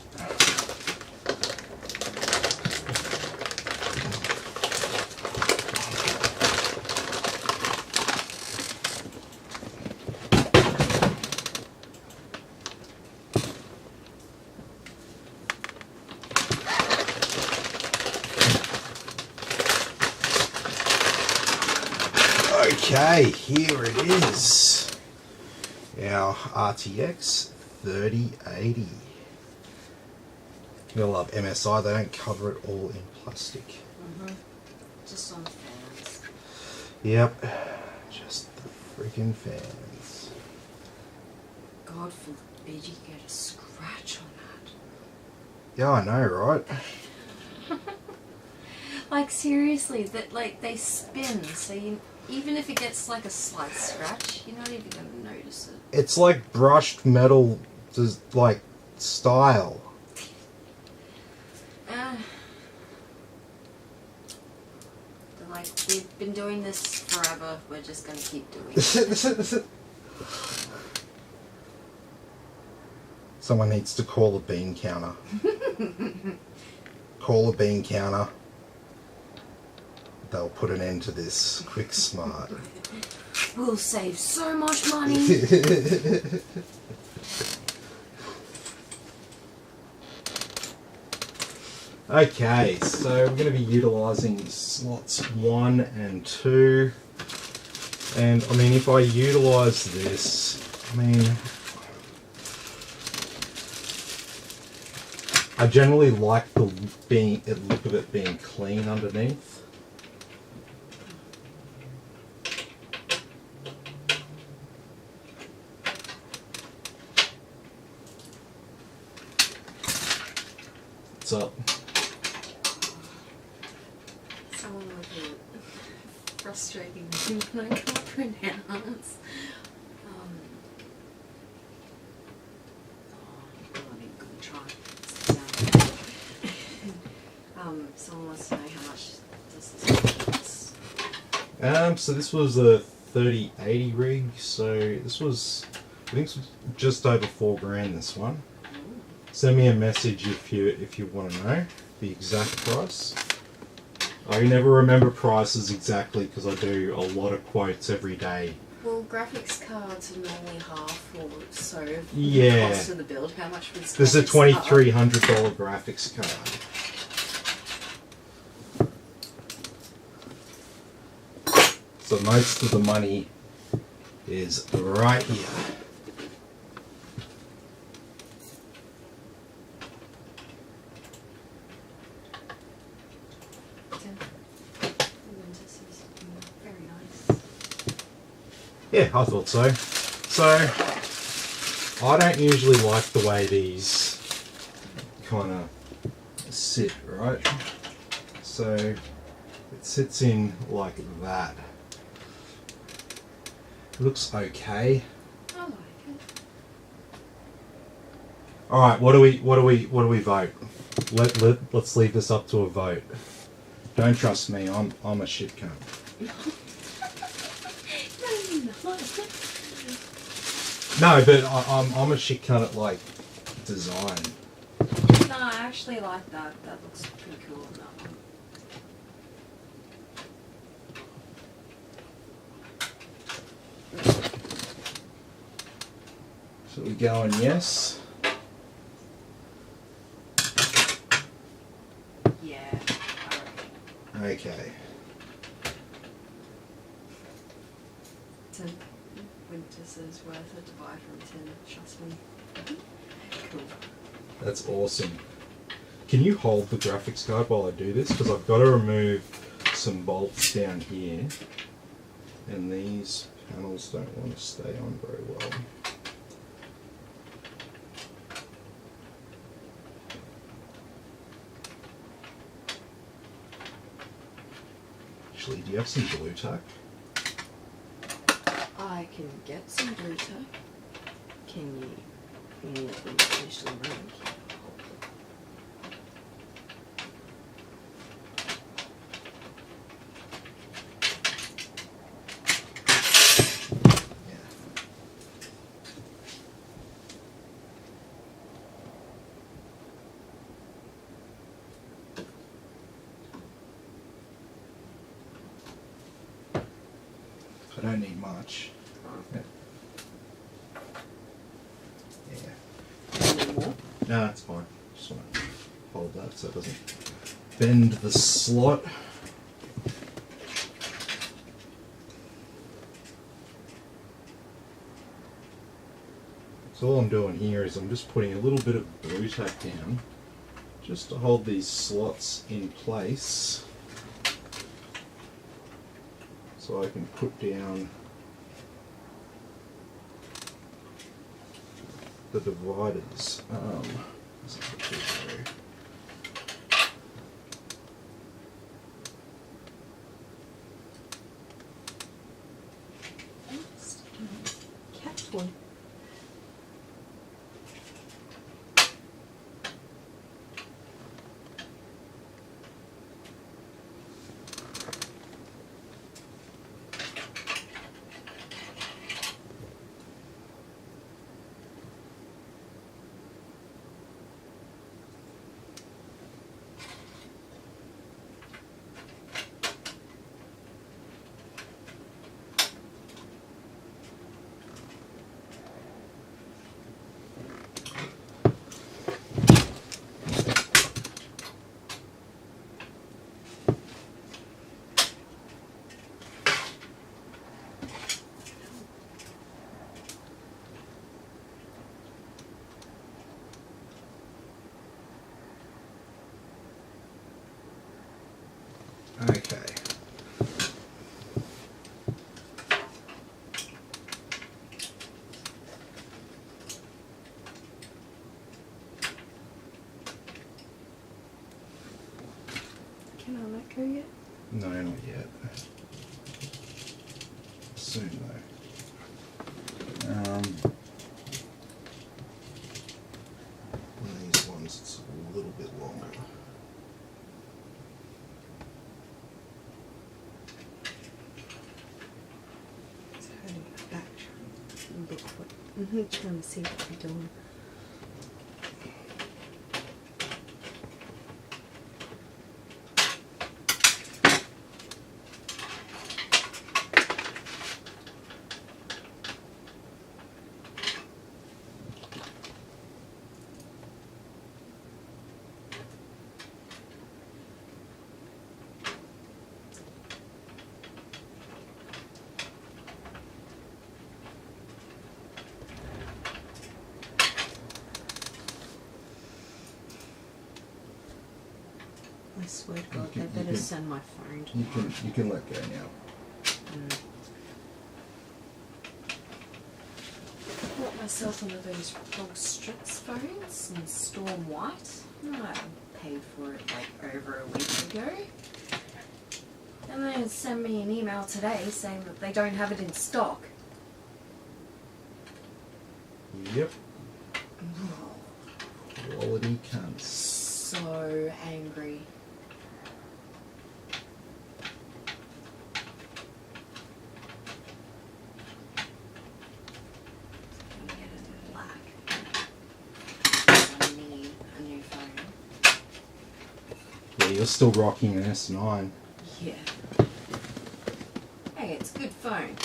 Speaker 1: Okay, here it is. Our RTX 3080. I love MSI, they don't cover it all in plastic.
Speaker 2: Just on the fans.
Speaker 1: Yep, just the freaking fans.
Speaker 2: God forbid you get a scratch on that.
Speaker 1: Yeah, I know, right?
Speaker 2: Like seriously, that like they spin, so you, even if it gets like a slight scratch, you're not even going to notice it.
Speaker 1: It's like brushed metal, just like style.
Speaker 2: They're like, we've been doing this forever, we're just going to keep doing it.
Speaker 1: Someone needs to call a bean counter. Call a bean counter. They'll put an end to this quick smart.
Speaker 2: We'll save so much money.
Speaker 1: Okay, so we're going to be utilising slots 1 and 2. And I mean, if I utilise this, I mean, I generally like the look of it being clean underneath. What's up?
Speaker 2: Someone with a frustrating name when I can't pronounce. I'm even gonna try. Someone wants to know how much does this cost?
Speaker 1: So this was a 3080 rig, so this was, I think, this was just over $4,000. This one. Send me a message if you want to know the exact price. I never remember prices exactly because I do a lot of quotes every day.
Speaker 2: Well, graphics cards are normally half or so of
Speaker 1: Yeah.
Speaker 2: the cost of the build. How much was
Speaker 1: This is a
Speaker 2: graphics card?
Speaker 1: $2,300 graphics card. So most of the money is right here.
Speaker 2: Very nice.
Speaker 1: Yeah, I thought so. So, I don't usually like the way these kind of sit, right? So, it sits in like that. It looks okay.
Speaker 2: I like it.
Speaker 1: All right, what do we vote? Let's leave this up to a vote. Don't trust me. I'm a shit cunt. No, but I'm a shit cunt at like design.
Speaker 2: No, I actually like that. That looks pretty cool on that one.
Speaker 1: So we going yes.
Speaker 2: Yeah, I reckon.
Speaker 1: Okay.
Speaker 2: It's a Winters is worth it to buy from Tin, trust me. Cool.
Speaker 1: That's awesome. Can you hold the graphics card while I do this? Because I've got to remove some bolts down here, and these panels don't want to stay on very well. Actually, do you have some blue tack?
Speaker 2: I can get some blue tack. Can you let me finish the room?
Speaker 1: I don't need much. Yeah.
Speaker 2: Any more?
Speaker 1: No, that's fine. Just want to hold that so it doesn't bend the slot. So all I'm doing here is I'm just putting a little bit of blue tack down just to hold these slots in place, so I can put down the dividers.
Speaker 2: Cat toy.
Speaker 1: Okay.
Speaker 2: Can I let go yet?
Speaker 1: No, not yet. Soon though. One of these ones, it's a little bit longer.
Speaker 2: It's hurting my back trying to look what trying to see what I'm doing. I swear to God, they better send my phone to me.
Speaker 1: You can let go now.
Speaker 2: Bought myself one of those Frog Strix phones in Storm White. I paid for it like over a week ago. And they sent me an email today saying that they don't have it in stock.
Speaker 1: Yep. Quality cunts.
Speaker 2: So angry. Let me get it in black. I need a new phone.
Speaker 1: Yeah, you're still rocking an S9.
Speaker 2: Yeah. Hey, it's a good phone.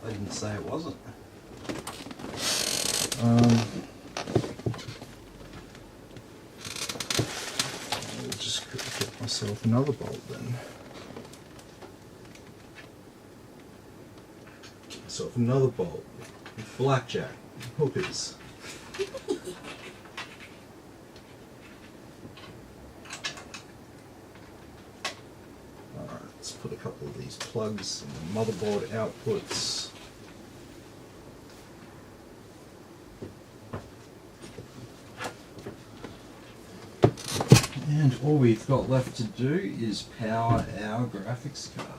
Speaker 1: I didn't say it wasn't. I'll just get myself another bolt then. Get myself another bolt with blackjack hookers. a couple of these plugs and the motherboard outputs. And all we've got left to do is power our graphics card.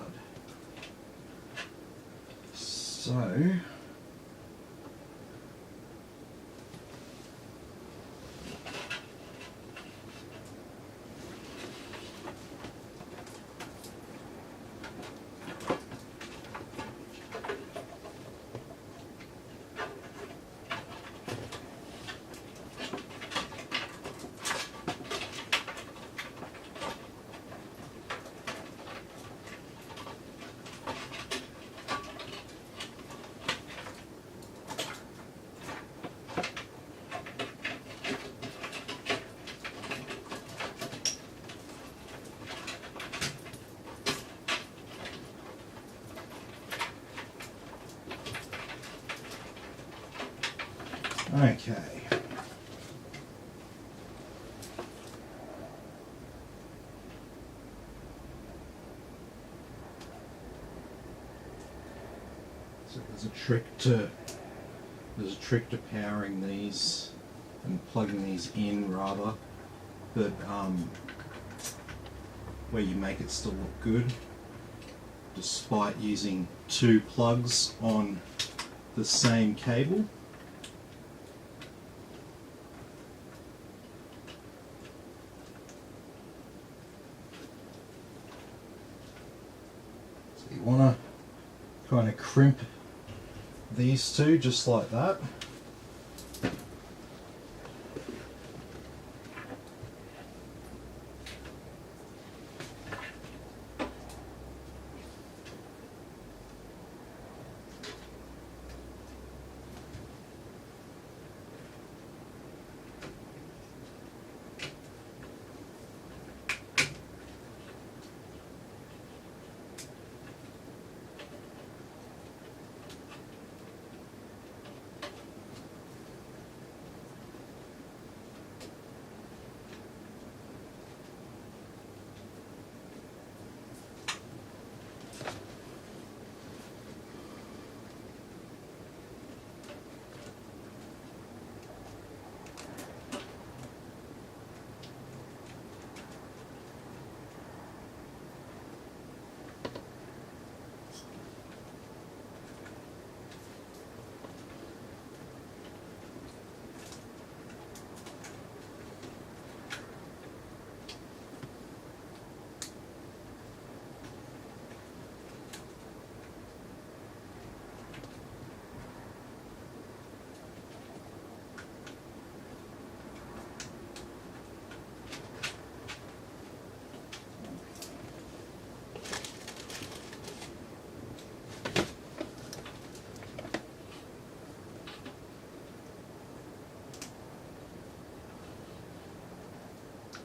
Speaker 1: So, okay. So there's a trick to powering these and plugging these in rather, but where you make it still look good, despite using two plugs on the same cable. You want to kind of crimp these two just like that.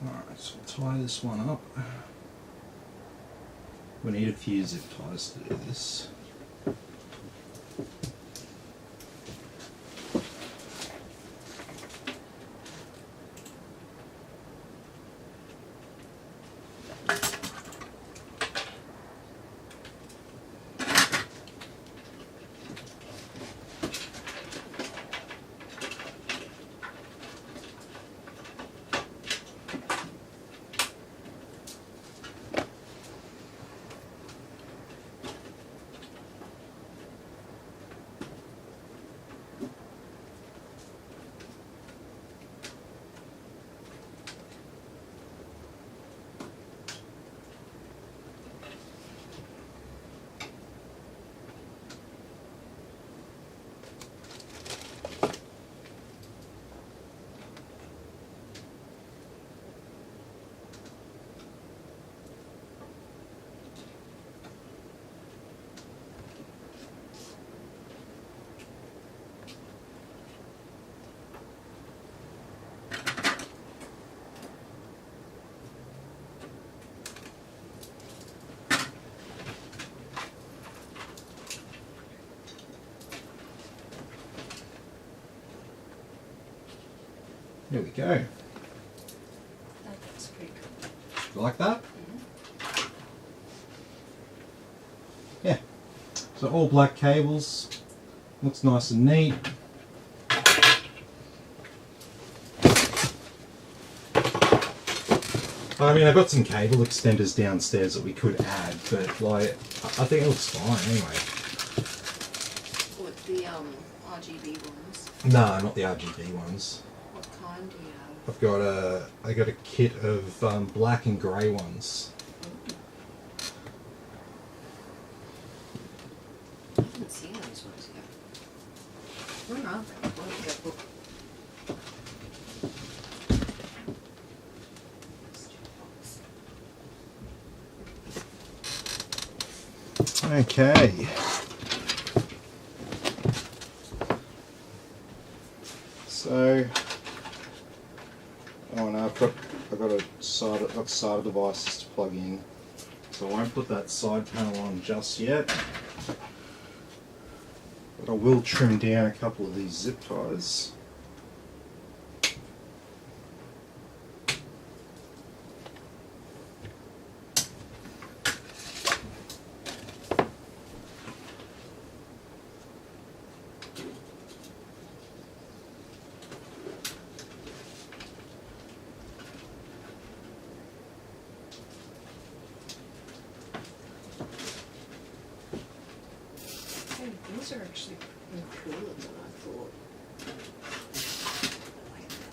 Speaker 1: Alright, so we'll tie this one up. We need a few zip ties to do this. There we go.
Speaker 2: That looks pretty cool.
Speaker 1: You like that? So all black cables, looks nice and neat. I mean, I've got some cable extenders downstairs that we could add, but like, I think it looks fine anyway.
Speaker 2: What, the RGB ones?
Speaker 1: No, not the RGB ones.
Speaker 2: What kind do you have?
Speaker 1: I got a kit of black and grey ones.
Speaker 2: I haven't seen those ones yet. Where are they? Where did they look?
Speaker 1: Okay. So, oh no, I've got SATA devices to plug in, so I won't put that side panel on just yet. But I will trim down a couple of these zip ties.
Speaker 2: Hey, these are actually cooler than I thought. I like that.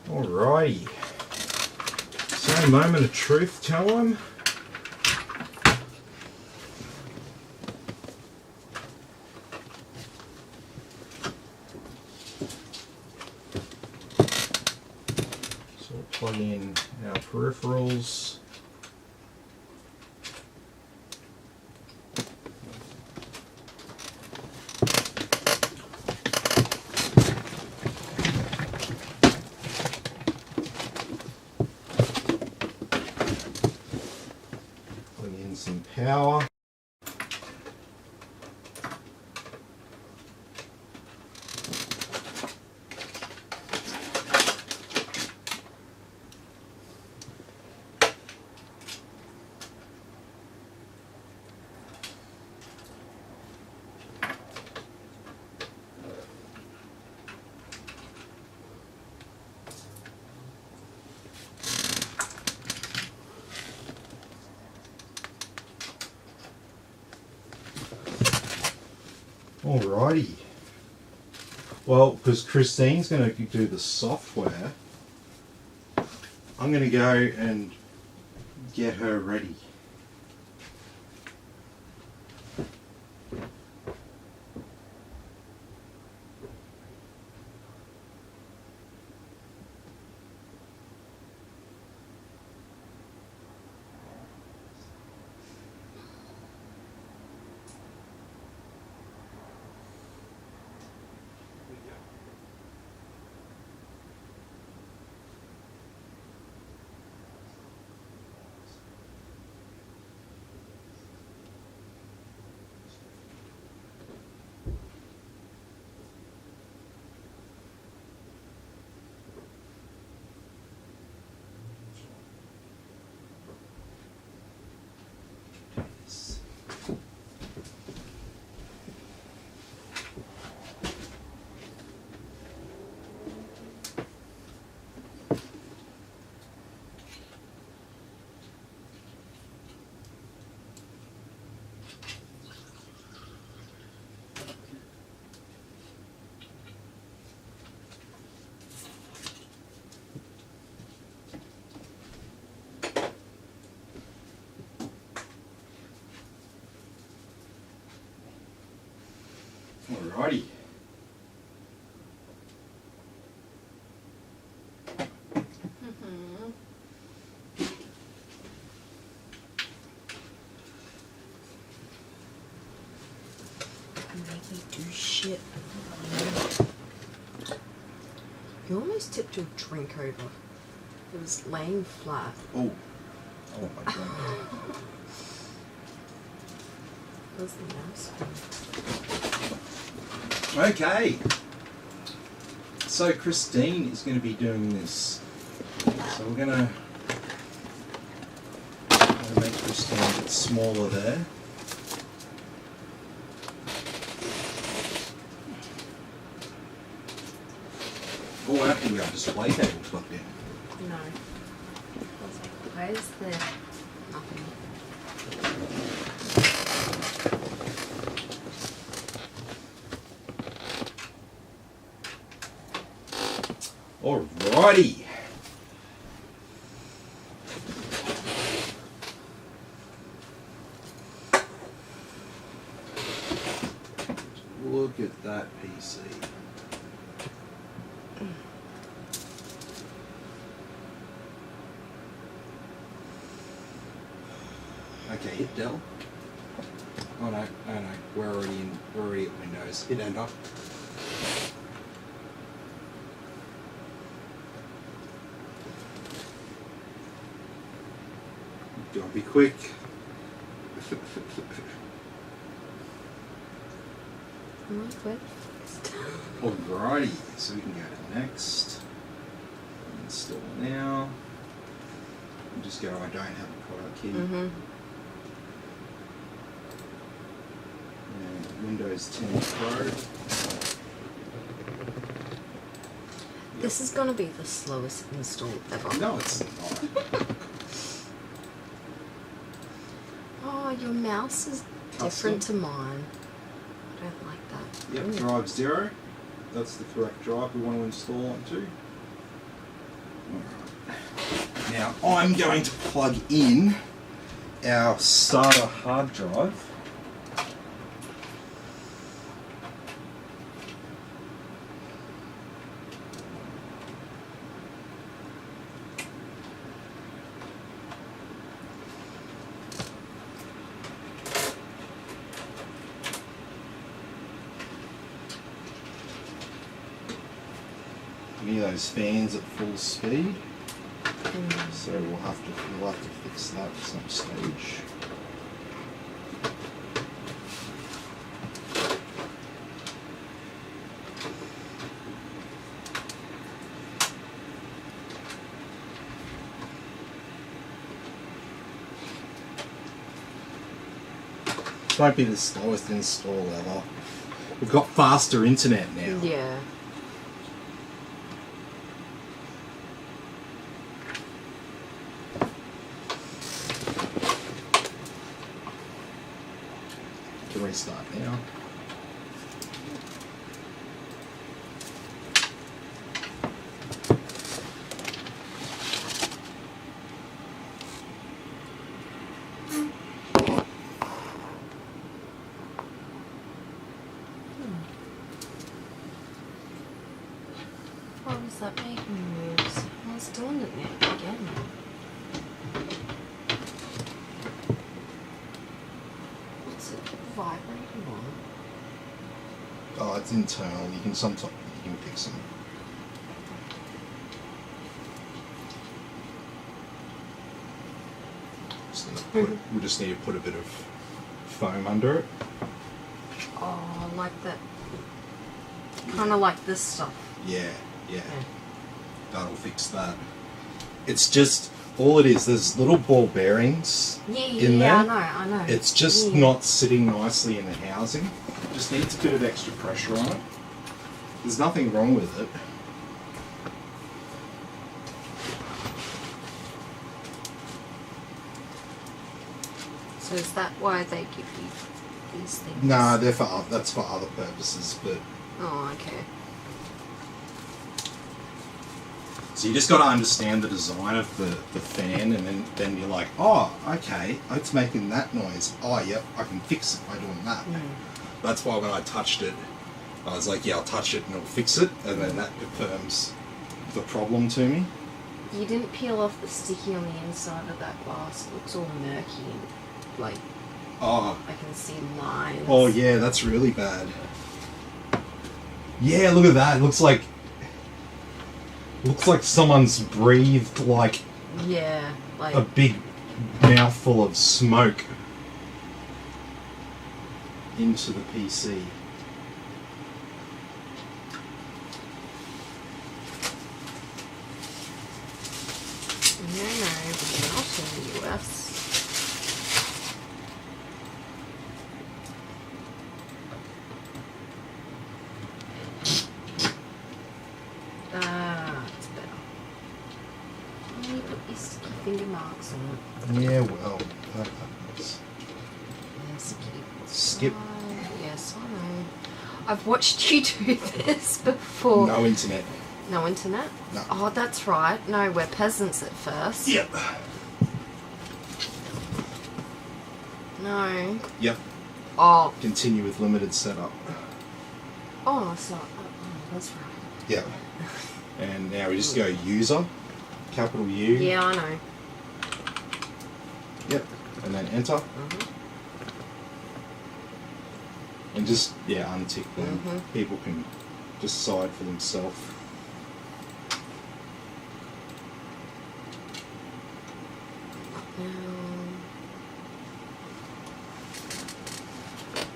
Speaker 1: Alrighty. So, moment of truth time. So we'll plug in our peripherals. Plug in some power. Alrighty. Well, because Christine's going to do the software, I'm going to go and get her ready. Alrighty.
Speaker 2: Make me do shit. You almost tipped your drink over. It was laying flat.
Speaker 1: Oh. Oh my god.
Speaker 2: Where's the mouse?
Speaker 1: Okay. So Christine is going to be doing this. So we're going to make Christine a bit smaller there. Oh, I think we have a display table plugged in.
Speaker 2: No. I was like, why is there nothing?
Speaker 1: Alrighty. Look at that PC. Okay, hit Dell. Oh no, we're already at Windows. Hit Enter. Don't be quick. Alrighty, so we can go to next. Install now. And just go, I don't have a product key.
Speaker 2: Mm-hmm.
Speaker 1: And Windows 10 Pro.
Speaker 2: This is going to be the slowest install ever.
Speaker 1: No, it's not.
Speaker 2: Oh, your mouse is
Speaker 1: Custom.
Speaker 2: different to mine. I don't like that.
Speaker 1: Yep, drive 0. That's the correct drive we want to install onto. Alright. Now I'm going to plug in our SATA hard drive. Any of those fans at full speed, so we'll have to fix that at some stage. Won't be the slowest install ever. We've got faster internet now.
Speaker 2: Yeah.
Speaker 1: Restart now.
Speaker 2: Why was that making moves? I was doing it now again. What's it vibrating on?
Speaker 1: Oh, it's internal. You can fix them. We just need to put a bit of foam under it.
Speaker 2: Oh, I like that. Kind of like this stuff.
Speaker 1: Yeah. That'll fix that. It's just all it is. There's little ball bearings in there.
Speaker 2: I know.
Speaker 1: It's just not sitting nicely in the housing. Just needs a bit of extra pressure on it. There's nothing wrong with it.
Speaker 2: So is that why they give you these things?
Speaker 1: Nah, that's for other purposes, but
Speaker 2: Oh, okay.
Speaker 1: so you just got to understand the design of the fan, and then you're like, oh, okay, it's making that noise. Oh, yep, I can fix it by doing that. That's why when I touched it, I was like, yeah, I'll touch it and it'll fix it, and then that confirms the problem to me.
Speaker 2: You didn't peel off the sticky on the inside of that glass. It looks all murky and, like,
Speaker 1: Oh,
Speaker 2: I can see lines.
Speaker 1: oh yeah, that's really bad. Yeah, look at that. It looks like Looks like someone's breathed like
Speaker 2: Yeah, like
Speaker 1: a big mouthful of smoke into the PC.
Speaker 2: no, but not in the US. It's better. Oh, you put your sticky finger marks on it.
Speaker 1: Yeah, well, that happens.
Speaker 2: Yes,
Speaker 1: Skip.
Speaker 2: Yes, I know. I've watched you do this before.
Speaker 1: No internet.
Speaker 2: No internet?
Speaker 1: No.
Speaker 2: Oh, that's right. No, we're peasants at first.
Speaker 1: Yep.
Speaker 2: No.
Speaker 1: Yep.
Speaker 2: Oh.
Speaker 1: Continue with limited setup.
Speaker 2: Oh, so. Oh, that's right.
Speaker 1: Yep. And now we just go user, capital U.
Speaker 2: Yeah, I know.
Speaker 1: Yep. And then enter.
Speaker 2: Mm-hmm.
Speaker 1: And just, yeah, untick them.
Speaker 2: Mhm.
Speaker 1: People can decide for themselves.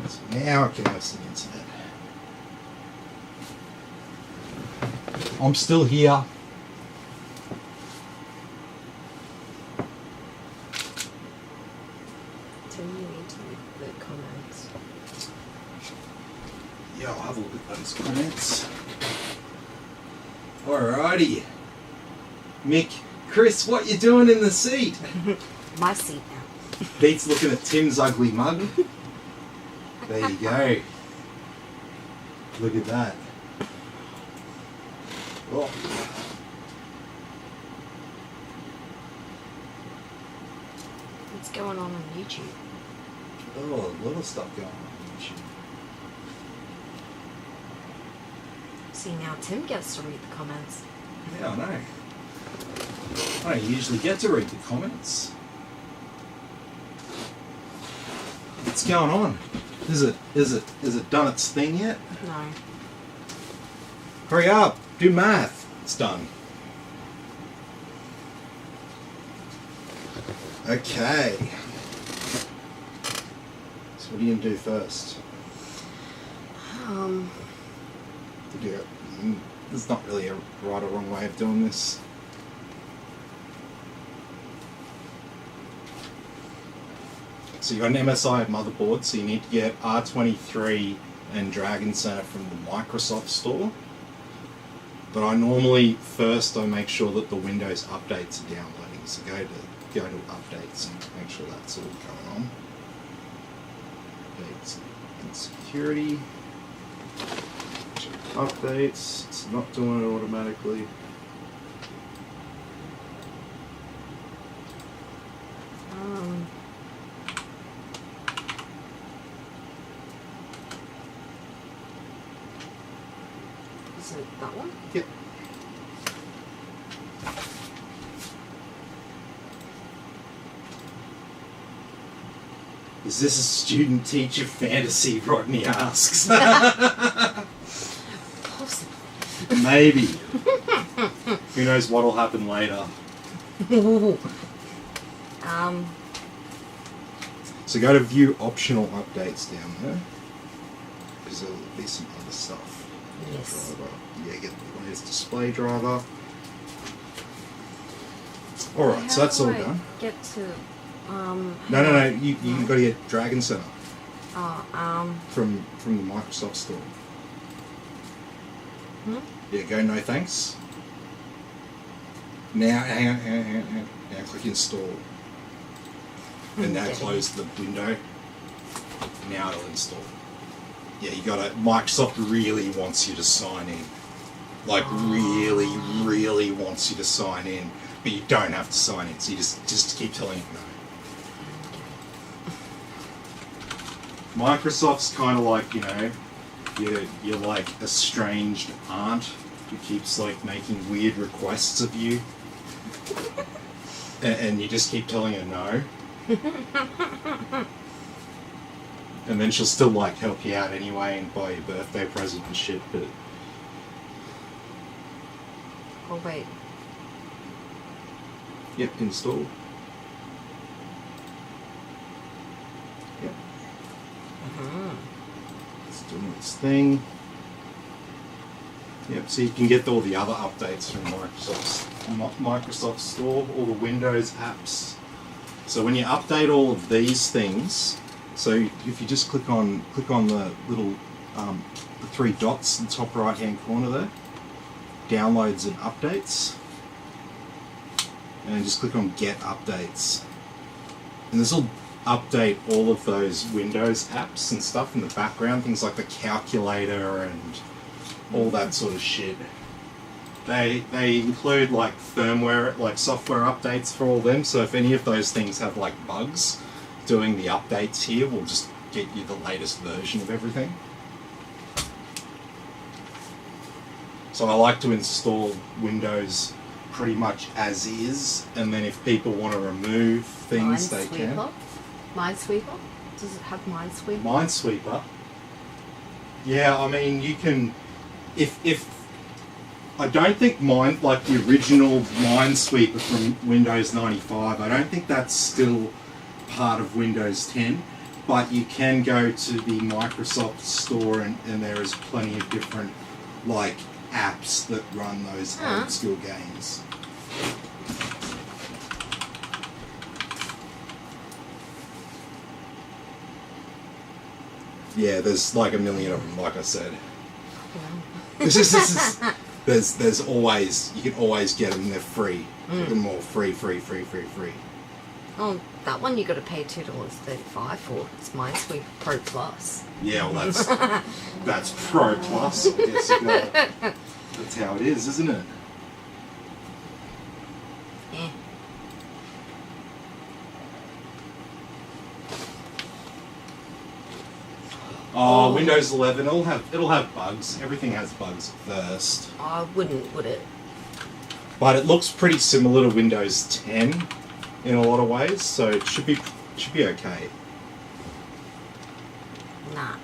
Speaker 1: So now I can have some internet. I'm still here.
Speaker 2: Continue into the comments.
Speaker 1: Yeah, I'll have a look at those comments. Alrighty. Mick, Chris, what you doing in the seat?
Speaker 2: My seat now.
Speaker 1: Pete's looking at Tim's ugly mug. There you go. Look at that. Oh.
Speaker 2: What's going on YouTube?
Speaker 1: Oh, a lot of stuff going on YouTube.
Speaker 2: See, now Tim gets to read the comments.
Speaker 1: Yeah, I know. I don't usually get to read the comments. What's going on? Is it done its thing yet?
Speaker 2: No.
Speaker 1: Hurry up! Do math! It's done. Okay. So what are you going to do first? There's not really a right or wrong way of doing this. So you've got an MSI motherboard, so you need to get R23 and Dragon Center from the Microsoft store. But I normally, first I make sure that the Windows updates are downloading. So go to updates and make sure that's all going on. Updates and security. Check updates. It's not doing it automatically.
Speaker 2: Is it that one?
Speaker 1: Yep. Is this a student-teacher fantasy, Rodney asks.
Speaker 2: Possibly.
Speaker 1: Maybe. Who knows what'll happen later. So go to view optional updates down there. Because there'll be some other stuff.
Speaker 2: Yes.
Speaker 1: Driver. Yeah, get the latest display driver. Alright, so that's all done.
Speaker 2: Get to
Speaker 1: No, you gotta get Dragon Center
Speaker 2: oh,
Speaker 1: from the Microsoft store. Yeah, go no thanks. Now hang on. Now click install. And now close the window. Now it'll install. Yeah, you gotta. Microsoft really wants you to sign in. Like really, really wants you to sign in, but you don't have to sign in. So you just keep telling it no. Microsoft's kind of like, you know, you're like estranged aunt who keeps like making weird requests of you, and you just keep telling her no. And then she'll still like help you out anyway and buy your birthday present and shit, but
Speaker 2: Or
Speaker 3: Oh, wait.
Speaker 1: Yep, install. Yep. It's doing its thing. Yep, so you can get all the other updates from Microsoft Store, all the Windows apps. So when you update all of these things, so if you just click on the little the three dots in the top right hand corner there, downloads and updates, and just click on get updates, and this will update all of those Windows apps and stuff in the background, things like the calculator and all that sort of shit. They include like firmware, like software updates for all them, so if any of those things have like bugs, doing the updates here will just get you the latest version of everything. So I like to install Windows pretty much as is, and then if people want to remove things, they can.
Speaker 3: Minesweeper? Does it have Minesweeper?
Speaker 1: Minesweeper? Yeah, I mean, you can... If I don't think like the original Minesweeper from Windows 95, I don't think that's still part of Windows 10, but you can go to the Microsoft Store and there is plenty of different like apps that run those old school games. Yeah, there's like a million of them, like I said. There's always, you can always get them, they're free. Even more free.
Speaker 3: Oh, that one you got to pay $2.35 for. It's Minesweeper Pro Plus.
Speaker 1: Yeah, well that's Pro Plus, I guess you gotta, that's how it is, isn't it?
Speaker 3: Yeah.
Speaker 1: Oh, Windows 11, it'll have bugs. Everything has bugs first.
Speaker 3: I wouldn't, would it?
Speaker 1: But it looks pretty similar to Windows 10 in a lot of ways, so it should be okay.
Speaker 3: Nah.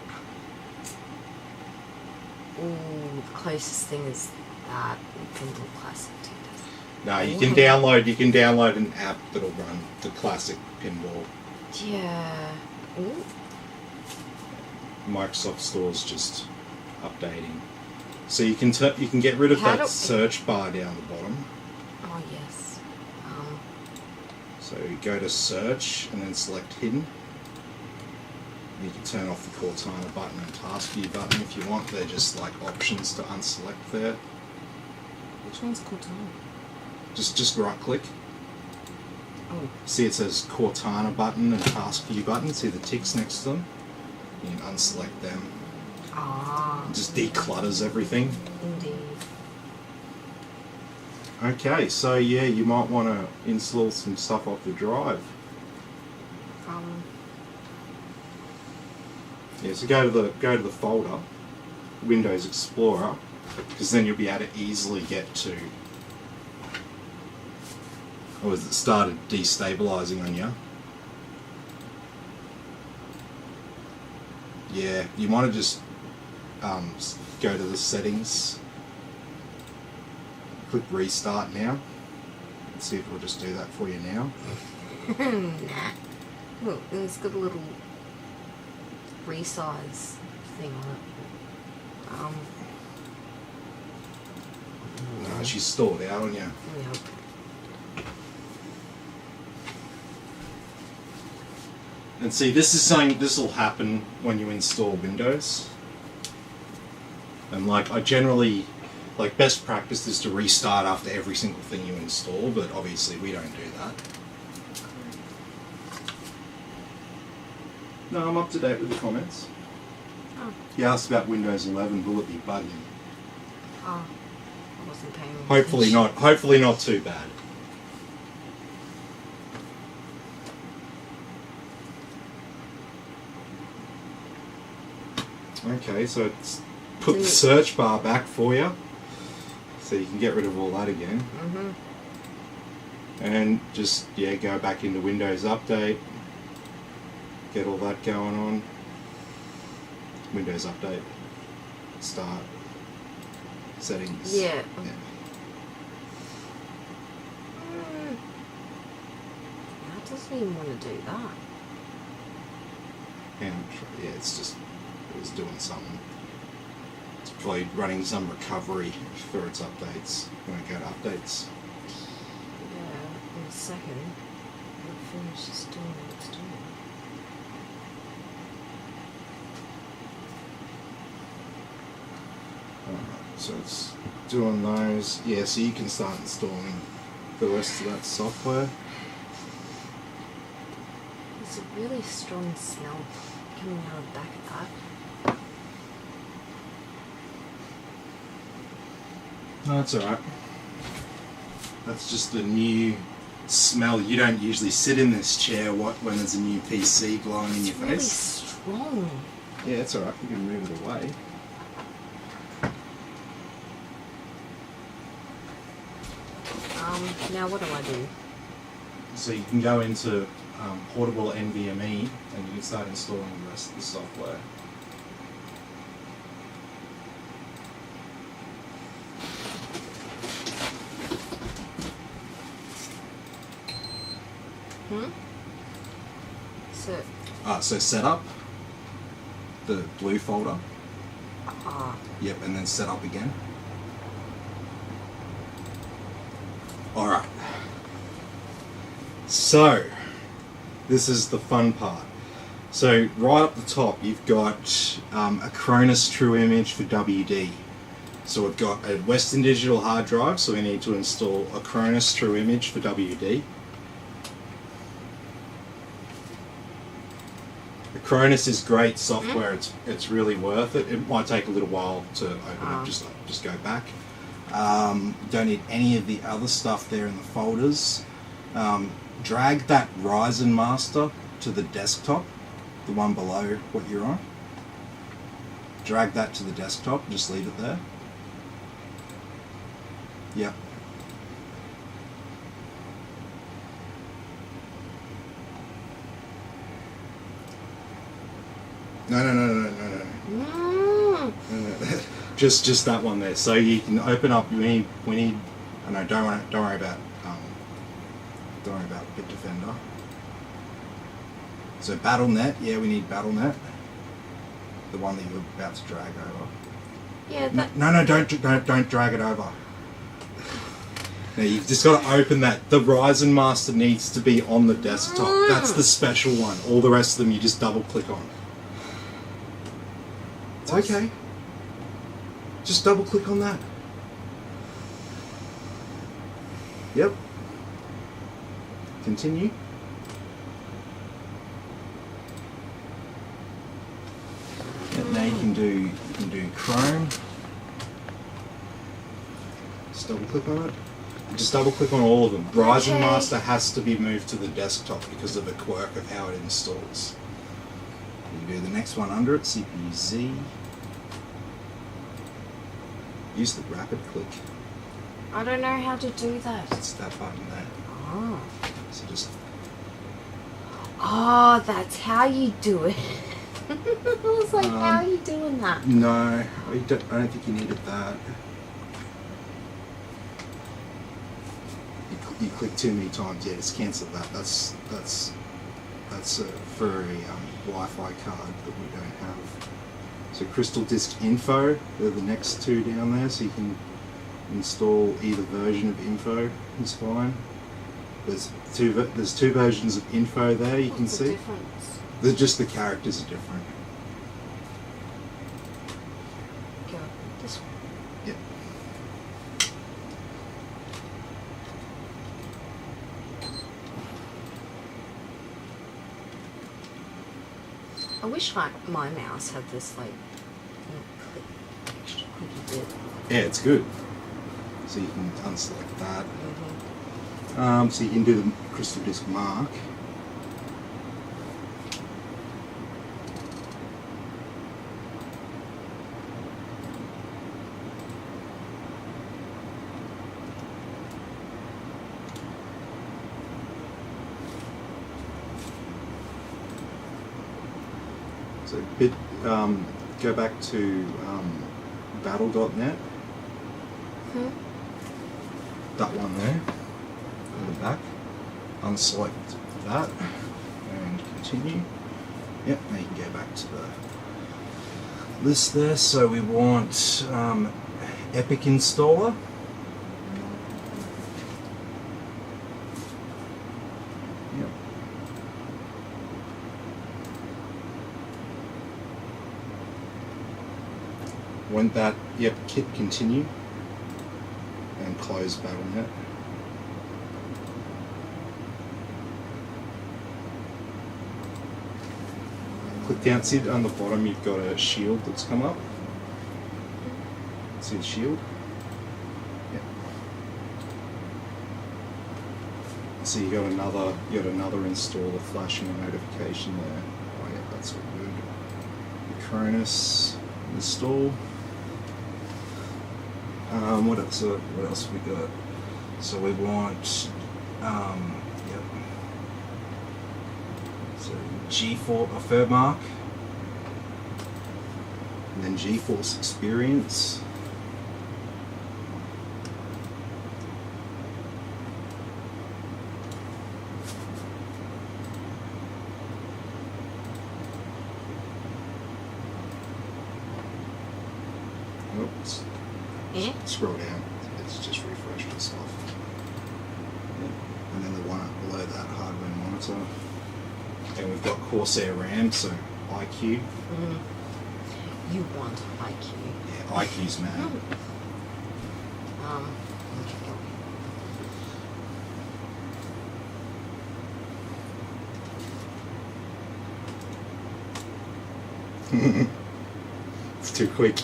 Speaker 3: Ooh, the closest thing is that Kindle Classic too.
Speaker 1: No, you can download an app that'll run the classic pinball.
Speaker 3: Yeah. Ooh.
Speaker 1: Microsoft Store's just updating, so you can get rid of that search bar down the bottom.
Speaker 3: Oh yes.
Speaker 1: So you go to search and then select hidden. You can turn off the Cortana button and task view button if you want. They're just like options to unselect there.
Speaker 3: Which one's Cortana?
Speaker 1: Just right click.
Speaker 3: Oh.
Speaker 1: See it says Cortana button and task view button. See the ticks next to them. You can unselect them.
Speaker 3: Ah.
Speaker 1: It just declutters everything.
Speaker 3: Indeed.
Speaker 1: Okay, so yeah, you might want to install some stuff off the drive. Yeah, so go to the folder, Windows Explorer, because then you'll be able to easily get to. Or has it started destabilizing on you? Yeah, you want to just go to the settings, click restart now. Let's see if we'll just do that for you now.
Speaker 3: Nah. Look, it's got a little resize thing on it.
Speaker 1: No, she's stored out on you.
Speaker 3: Yep.
Speaker 1: And see, this is something, this will happen when you install Windows. And like, I generally, like best practice is to restart after every single thing you install, but obviously we don't do that. No, I'm up to date with the comments.
Speaker 3: Oh.
Speaker 1: He asked about Windows 11, will it be buggy?
Speaker 3: Oh, I wasn't paying attention.
Speaker 1: Hopefully not too bad. Okay, so it's put the search bar back for you, so you can get rid of all that again.
Speaker 3: Mm-hmm.
Speaker 1: And just, yeah, go back into Windows Update, get all that going on. Windows Update, start, settings.
Speaker 3: Yeah. doesn't even want to do that.
Speaker 1: And yeah, it's just, it was doing something. It's probably running some recovery for its updates. When I go to updates.
Speaker 3: Yeah, in a second, it'll finish just doing what it's doing.
Speaker 1: Alright, so it's doing those. Yeah, so you can start installing the rest of that software.
Speaker 3: There's a really strong smell coming out of the back of that.
Speaker 1: No, that's alright. That's just the new smell. You don't usually sit in this chair when there's a new PC blowing in your
Speaker 3: Really
Speaker 1: face.
Speaker 3: strong.
Speaker 1: Yeah, it's alright. You can move it away.
Speaker 3: Now what do I do?
Speaker 1: So you can go into portable NVMe and you can start installing the rest of the software. So setup, the blue folder. Yep, and then setup again. Alright. So, this is the fun part. So, right up the top, you've got a Cronus True Image for WD. So, we've got a Western Digital hard drive, so we need to install a Cronus True Image for WD. The Cronus is great software, it's really worth it. It might take a little while to open up, just go back. Don't need any of the other stuff there in the folders. Drag that Ryzen master to the desktop, the one below what you're on. Drag that to the desktop, just leave it there. Yep. No. Just that one there. So you can open up. We need. I know. Don't worry about Bitdefender. So BattleNet. Yeah, we need BattleNet. The one that you're about to drag over.
Speaker 3: Yeah. That...
Speaker 1: No. Don't drag it over. Now you've just got to open that. The Ryzen master needs to be on the desktop. That's the special one. All the rest of them you just double click on. It's okay. Just double click on that. Yep. Continue. And now you can do Chrome. Just double click on it. Just double click on all of them. Ryzen Master has to be moved to the desktop because of the quirk of how it installs. You do the next one under it, CPU Z. Use the rapid click.
Speaker 3: I don't know how to do that.
Speaker 1: It's that button there.
Speaker 3: Oh.
Speaker 1: So just...
Speaker 3: Oh, that's how you do it. I was like, how are you doing that?
Speaker 1: No, I don't think you needed that. You click too many times. Yeah, just cancel that. That's for a Wi-Fi card that we don't have. So Crystal Disk Info, they're the next two down there, so you can install either version of Info. It's fine. There's two versions of Info there. You can see.
Speaker 3: What's the difference?
Speaker 1: Just the characters are different.
Speaker 3: Go this one.
Speaker 1: Yep.
Speaker 3: I wish my mouse had this like extra clicky bit.
Speaker 1: Yeah, it's good. So you can unselect that.
Speaker 3: Mm-hmm.
Speaker 1: So you can do the Crystal Disk Mark. So go back to battle.net. That one there, on the back. unselect that and continue. Yep, now you can go back to the list there. So we want Epic Installer. Yep. When that, yep, kit continue and close BattleNet. Click down, see on the bottom you've got a shield that's come up. See the shield? Yep. So you got another installer flashing a notification there. Oh yeah, that's all good. The Cronus install. What else? What else have we got? So we want, yep. So G4, a Furmark, and then GeForce Experience. Oops.
Speaker 2: Yeah.
Speaker 1: Scroll down. It's just refreshed itself. Yep. And then the one up below that, hardware monitor. And we've got Corsair RAM, so IQ.
Speaker 3: You want IQ.
Speaker 1: Yeah, IQ's mad.
Speaker 3: Okay.
Speaker 1: It's too quick.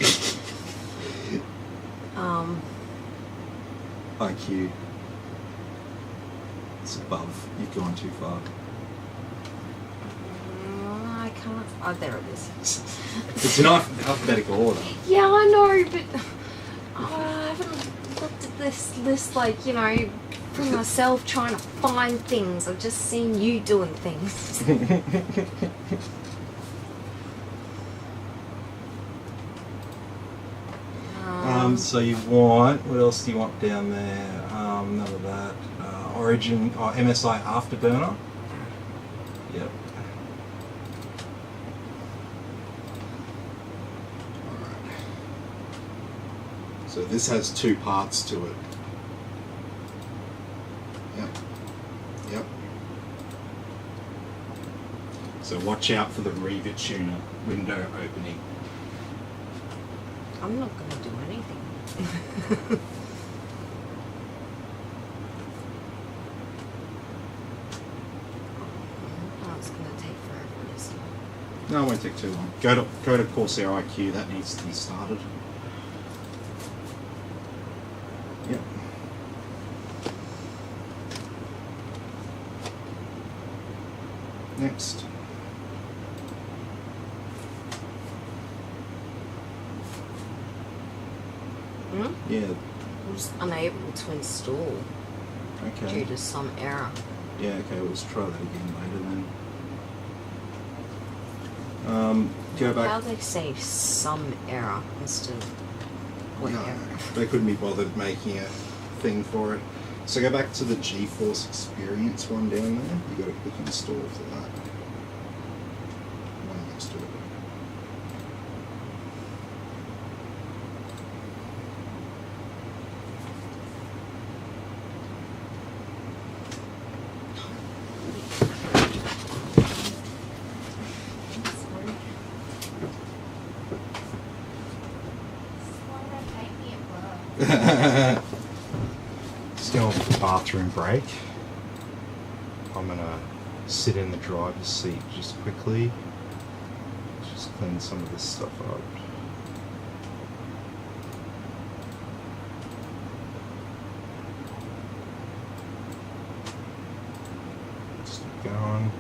Speaker 1: IQ. It's above. You've gone too far.
Speaker 3: I can't. Oh, there it is.
Speaker 1: It's in alphabetical order.
Speaker 3: Yeah, I know, but I haven't looked at this list like, you know, for myself trying to find things. I've just seen you doing things.
Speaker 1: So you want, what else do you want down there? None of that. Origin, MSI Afterburner. Yep. Alright. So this has two parts to it. Yep. Yep. So watch out for the Reva Tuner window opening.
Speaker 3: I'm not going to do anything. Oh, it's going to take forever, isn't it?
Speaker 1: No, it won't take too long. Go to Corsair IQ. That needs to be started. Yep. Next. Yeah.
Speaker 3: I'm just unable to install
Speaker 1: Okay.
Speaker 3: due to some error.
Speaker 1: Yeah. Okay. Let's try that again later then. Go back.
Speaker 3: How they say some error instead of what
Speaker 1: No,
Speaker 3: error?
Speaker 1: they couldn't be bothered making a thing for it. So go back to the GeForce Experience one down there. You got to click install for that. One next to it. Just going for the bathroom break. I'm gonna sit in the driver's seat just quickly. Just clean some of this stuff up. Just keep going.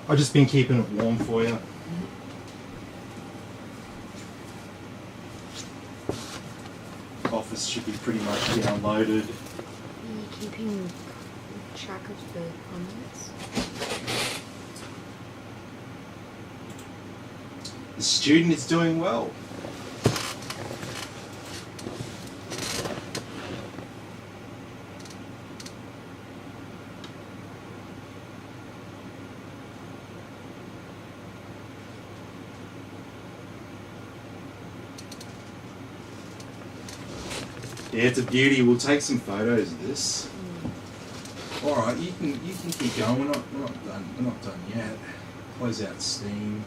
Speaker 1: I've just been keeping it warm for you. Office should be pretty much downloaded.
Speaker 3: Are you keeping track of the comments?
Speaker 1: The student is doing well. Yeah, it's a beauty. We'll take some photos of this. All right, you can keep going. We're not done yet. Close out Steam.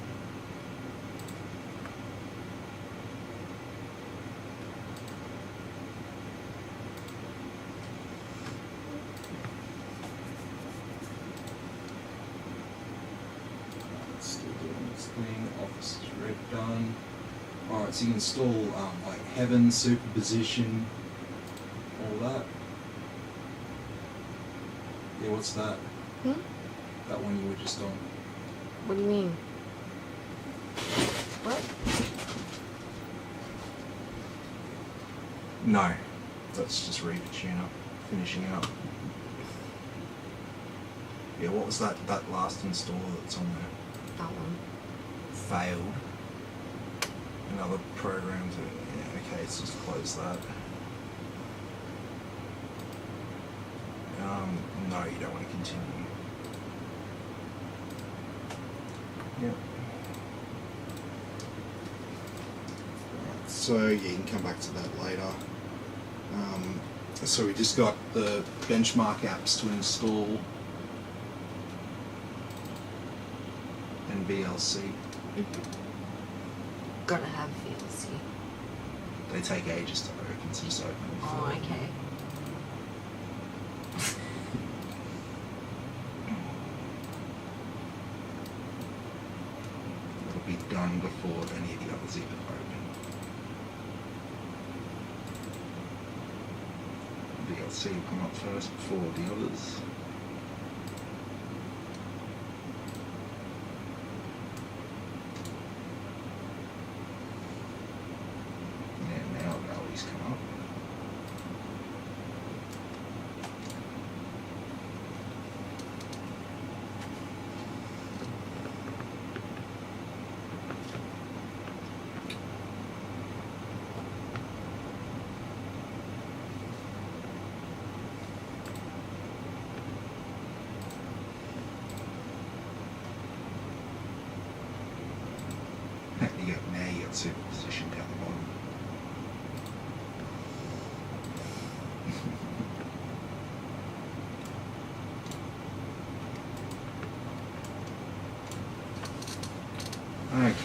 Speaker 1: Still doing its thing. Office is red done. All right, so you can install like Heaven, Superposition, all that. Yeah, what's that? That one you were just on.
Speaker 3: What do you mean? What?
Speaker 1: No, that's just read the tune up, finishing up. Yeah, what was that last installer that's on there?
Speaker 3: That one.
Speaker 1: Failed. Another program to, yeah, okay, let's just close that. No, you don't want to continue. Yep. Right, so yeah, you can come back to that later. So we just got the benchmark apps to install and VLC.
Speaker 3: Gotta have VLC.
Speaker 1: They take ages to open, so just open them.
Speaker 3: Oh, okay.
Speaker 1: It'll be done before any of the others even open. VLC will come up first before the others. Yeah, now Valley's come up. Now you got superposition down the bottom.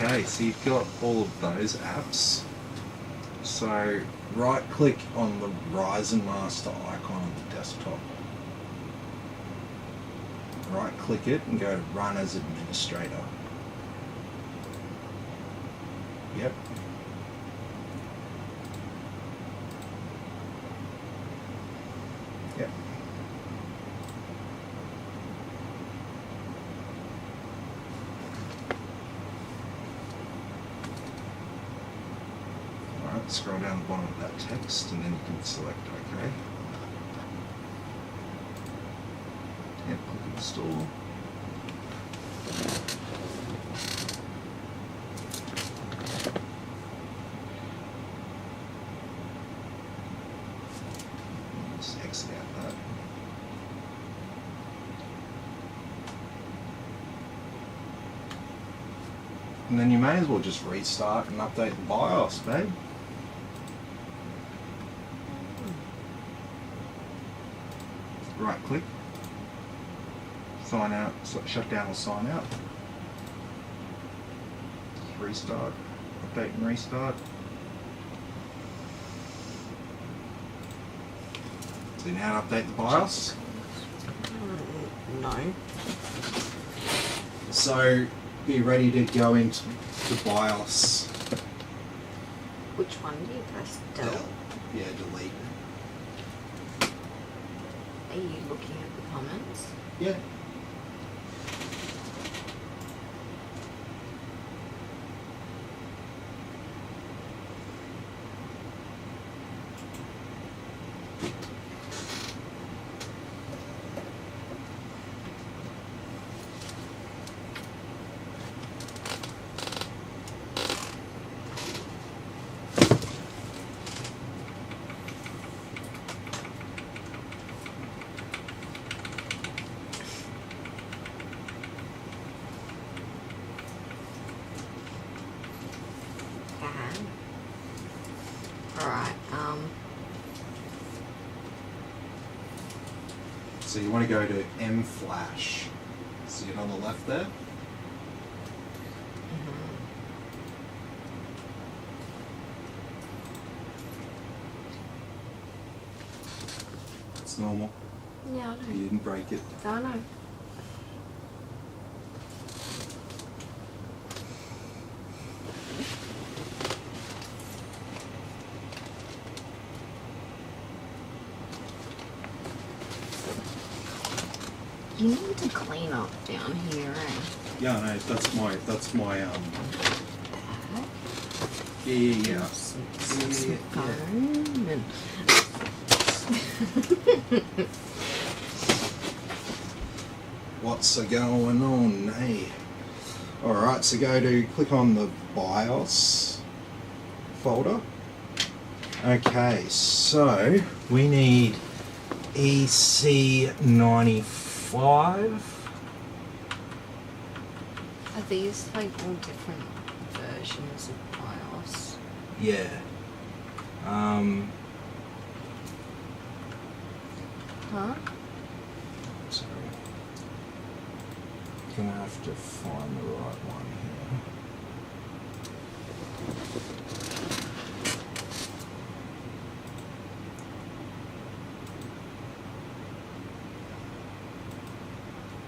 Speaker 1: Okay, so you've got all of those apps. So right click on the Ryzen Master icon on the desktop. Right click it and go to Run as Administrator. Yep. Yep. Alright, scroll down the bottom of that text and then you can select OK. Yep, click Install. Exit out that. And then you may as well just restart and update the BIOS, babe. Right click, sign out, shut down or sign out. Restart, update and restart. So now update the BIOS.
Speaker 3: No.
Speaker 1: So be ready to go into the BIOS.
Speaker 3: Which one do you press? Del?
Speaker 1: Yeah, delete.
Speaker 3: Are you looking at the comments?
Speaker 1: Yeah.
Speaker 3: Alright,
Speaker 1: So you want to go to M flash. See it on the left there? It's normal.
Speaker 3: yeah, I
Speaker 1: You
Speaker 3: know.
Speaker 1: didn't break it.
Speaker 3: I know. You need to clean up down here, eh?
Speaker 1: Yeah, no, that's my
Speaker 3: That.
Speaker 1: yeah.
Speaker 3: Some phone and
Speaker 1: What's going on, eh? Alright, so click on the BIOS folder. Okay, so we need EC95.
Speaker 3: are these like all different versions of BIOS?
Speaker 1: Yeah.
Speaker 3: Huh?
Speaker 1: Sorry. Gonna have to find the right one here.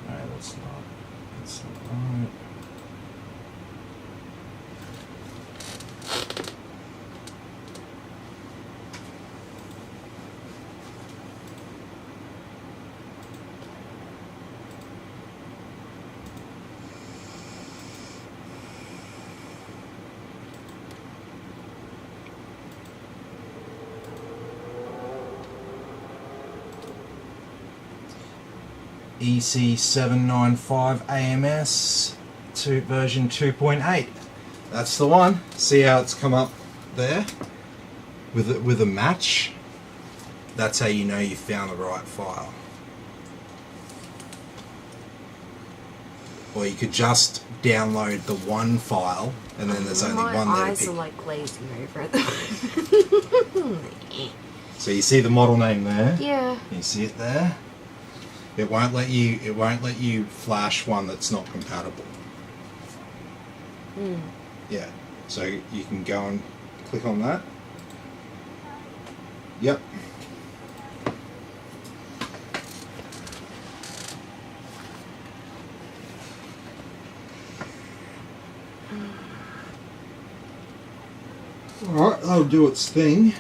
Speaker 1: No, that's not right. EC795 AMS version 2.8. That's the one. See how it's come up there with a match? That's how you know you found the right file. Or you could just download the one file and then there's only one there
Speaker 3: My
Speaker 1: to
Speaker 3: eyes
Speaker 1: pick.
Speaker 3: are like glazing over at the moment.
Speaker 1: So you see the model name there?
Speaker 3: Yeah.
Speaker 1: You see it there? It won't let you flash one that's not compatible.
Speaker 3: Mm.
Speaker 1: Yeah. So you can go and click on that. Yep. Alright, that'll do its thing.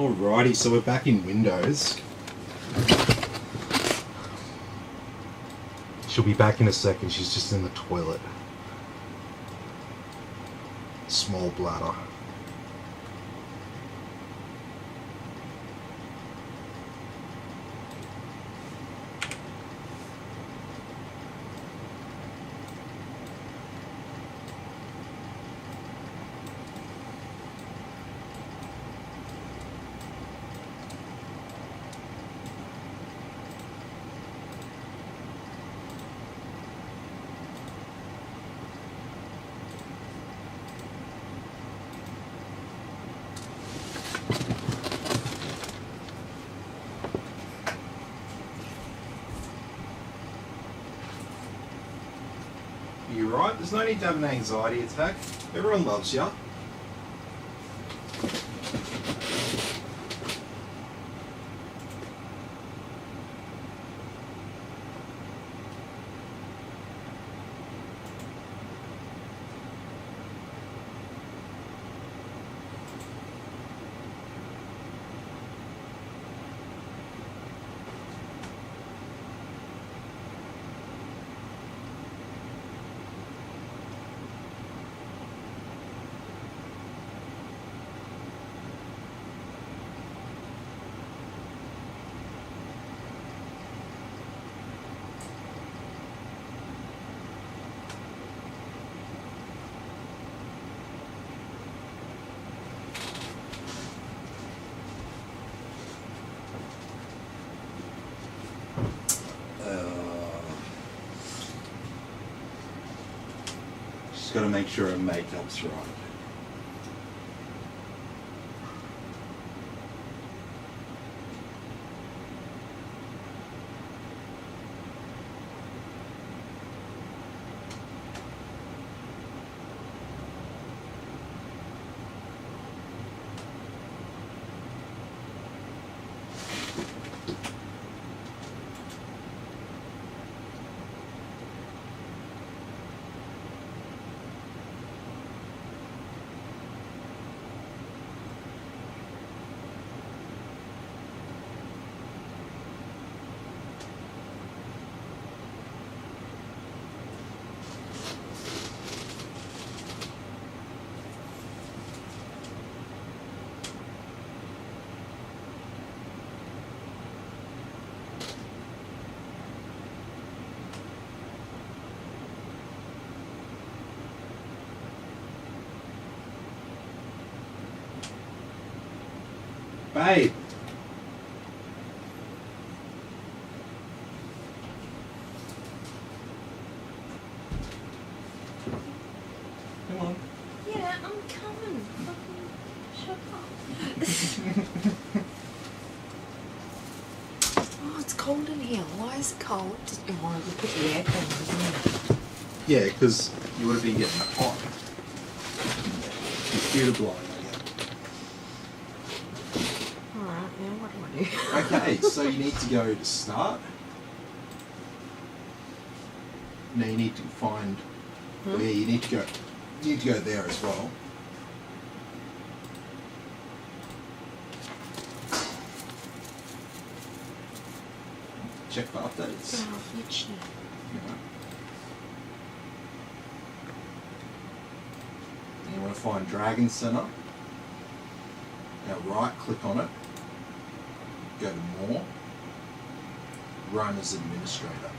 Speaker 1: Alrighty, so we're back in Windows. She'll be back in a second. She's just in the toilet. Small bladder. You're right, there's no need to have an anxiety attack. Everyone loves you. Just got to make sure her makeup's right. Babe. Come on.
Speaker 3: Yeah, I'm coming. Fucking shut up. Oh, it's cold in here. Why is it cold? Just, oh, you put the aircon on,
Speaker 1: Yeah, because you would have been getting hot. Computer blowing on
Speaker 3: Alright, yeah, what do I do?
Speaker 1: you. Okay, so you need to go to start. Now you need to find.
Speaker 3: Hmm?
Speaker 1: Well, yeah, you need to go. You need to go there as well. Check for updates.
Speaker 3: Oh, itchy.
Speaker 1: Yeah. And you want to find Dragon Center. Now right click on it. Go to more. Run as administrator.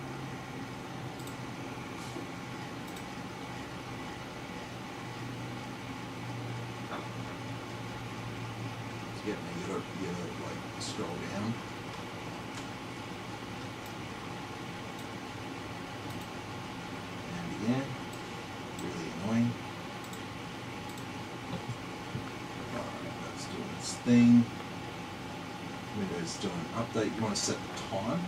Speaker 1: To get me, you gotta like scroll down. And again. Really annoying. Alright, that's doing its thing. Windows doing an update. You want to set the time.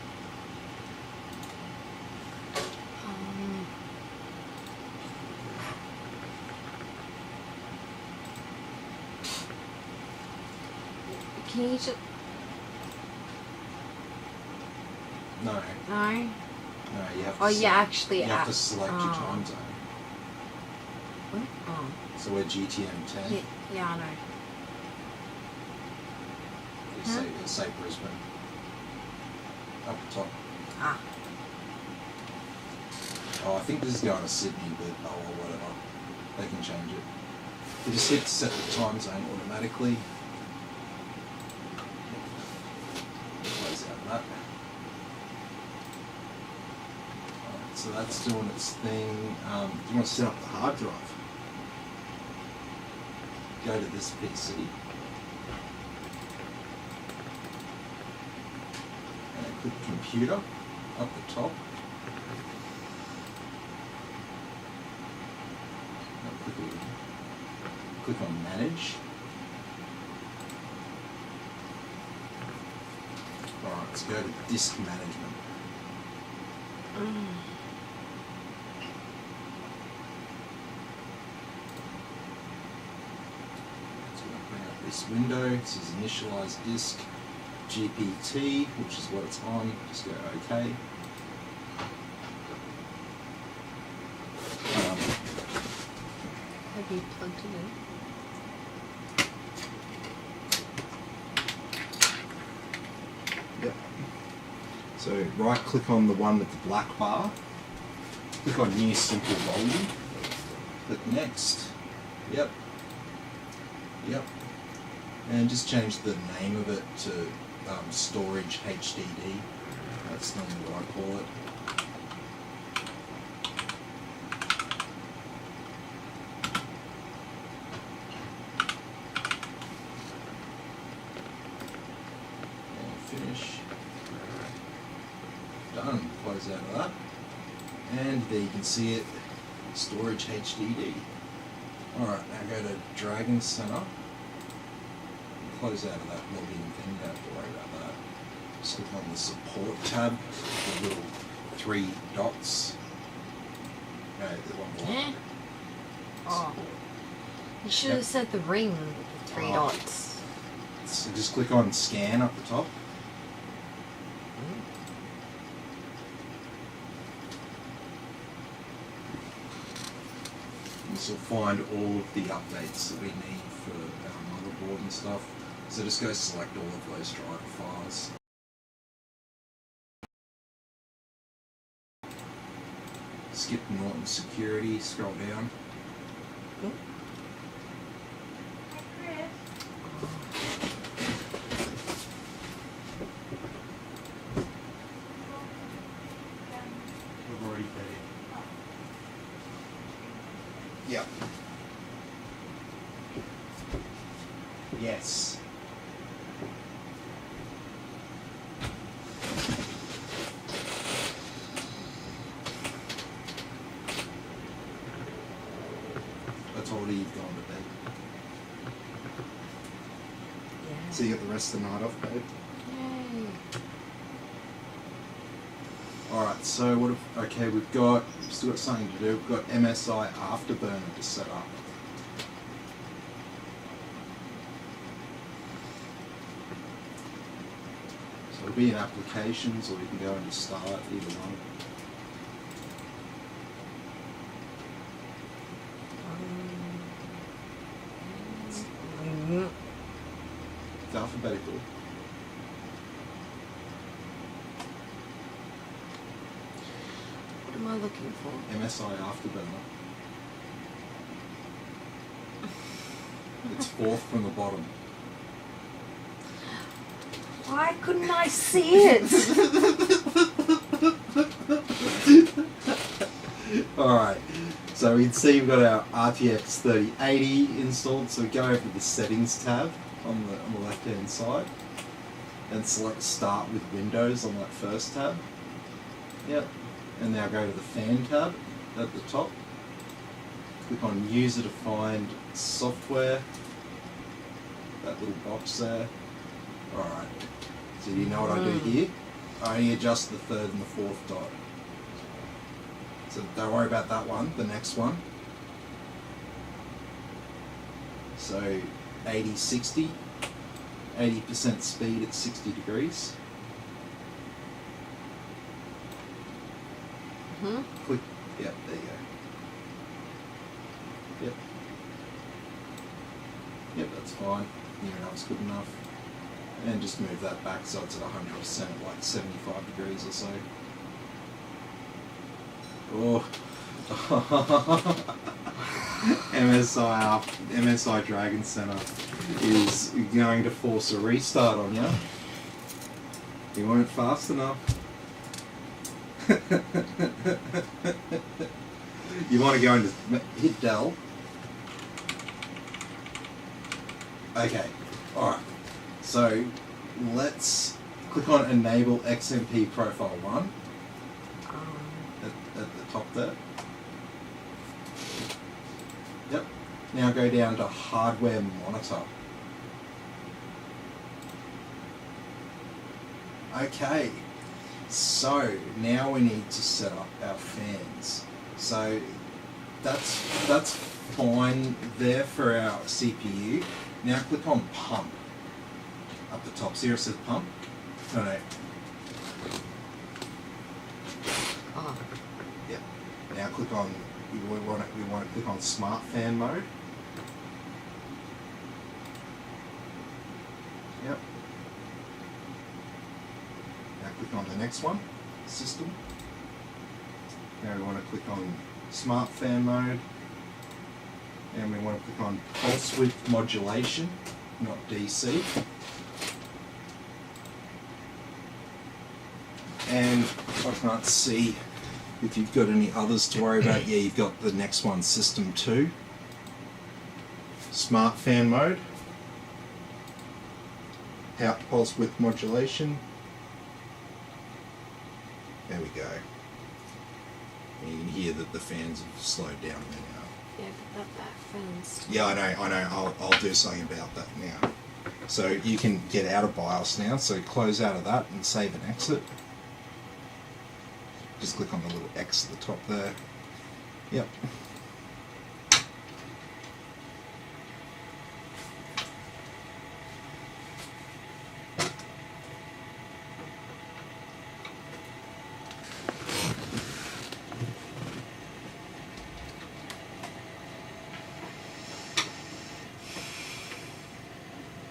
Speaker 3: Can you just...
Speaker 1: No,
Speaker 3: No?
Speaker 1: no, you have to.
Speaker 3: Oh, you actually...
Speaker 1: You have to select your
Speaker 3: oh.
Speaker 1: time zone.
Speaker 3: What? Oh.
Speaker 1: So we're GTM 10.
Speaker 3: Yeah, I know.
Speaker 1: say Brisbane. Up the top.
Speaker 3: Ah.
Speaker 1: Oh, I think this is going to Sydney, but oh well, whatever. They can change it. You just hit set the time zone automatically. Close out that. Alright, so that's doing its thing. Do you want to set up the hard drive? Go to this PC. And click computer up the top. Click on manage. Alright, let's go to disk management. So we'll bring up this window. It says initialize disk GPT, which is what it's on. Just go OK.
Speaker 3: Have you plugged it in?
Speaker 1: Yep. So right click on the one with the black bar. Click on new simple volume. Click next. Yep. Yep. And just change the name of it to storage HDD. That's normally what I call it. Finish. Done. Close out of that. And there you can see it. Storage HDD. Alright, now go to Dragon Center. Close out of that login thing, don't have to worry about that. Just click on the support tab, the little 3 dots. No, the one more.
Speaker 3: Yeah. Oh. You should have said the ring with the 3 dots.
Speaker 1: So just click on scan up the top. This will find all of the updates that we need for our motherboard and stuff. So just go select all of those driver files. Skip Norton Security, scroll down. We've already paid. Yep. Yes. I told you you've gone to bed.
Speaker 3: Yeah.
Speaker 1: So you got the rest of the night off, babe?
Speaker 3: Yay.
Speaker 1: Alright, so what if, okay, we've still got something to do. We've got MSI Afterburner to set up. So it'll be in applications, or you can go into start, either one. It's alphabetical.
Speaker 3: What am I looking for?
Speaker 1: MSI Afterburner. It's 4th from the bottom.
Speaker 3: Why couldn't I see it?
Speaker 1: Alright, so we can see we've got our RTX 3080 installed, so go over to the settings tab on the left hand side and select start with Windows on that first tab. Yep. And now go to the fan tab at the top. Click on user defined software. That little box there. Alright. So you know what I do here? I only adjust the 3rd and the 4th dot. So don't worry about that one, the next one. So 80-60, 80% speed at 60 degrees. Click, yep, there you go. Yep. Yep, that's fine. You know, it's good enough. And just move that back so it's at 100%, like 75 degrees or so. Oh. MSI Dragon Center is going to force a restart on you. You weren't fast enough. You want to go and hit Dell. Okay, alright. So let's click on Enable XMP Profile 1 at the top there. Yep. Now go down to Hardware Monitor. Okay. So now we need to set up our fans. So that's fine there for our CPU. Now click on Pump up the top. See where it says Pump? No.
Speaker 3: Oh.
Speaker 1: Yep. Now click on. We want to click on Smart Fan Mode. Yep. Now click on the next one, System. Now we want to click on Smart Fan Mode. And we want to click on Pulse Width Modulation, not DC. And I can't see if you've got any others to worry about. Yeah, you've got the next one, System 2. Smart Fan Mode. Out Pulse Width Modulation. There we go. And you can hear that the fans have slowed down there now.
Speaker 3: Yeah, but that fan's...
Speaker 1: Yeah, I know. I'll do something about that now. So you can get out of BIOS now. So close out of that and save and exit. Just click on the little X at the top there. Yep.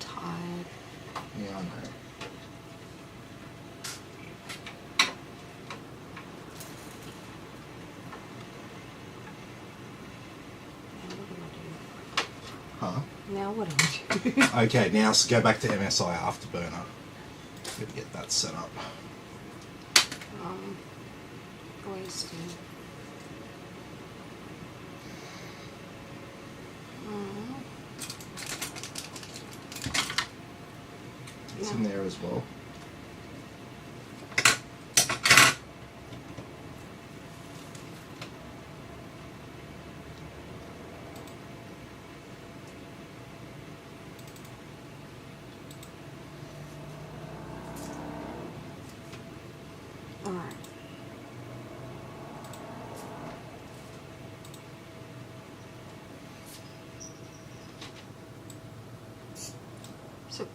Speaker 3: Tired.
Speaker 1: Yeah, I know. Huh?
Speaker 3: Now what do I do?
Speaker 1: Okay, now let's go back to MSI Afterburner. Gotta get that set up.
Speaker 3: Wasting.
Speaker 1: It's in there as well.
Speaker 3: Alright. So,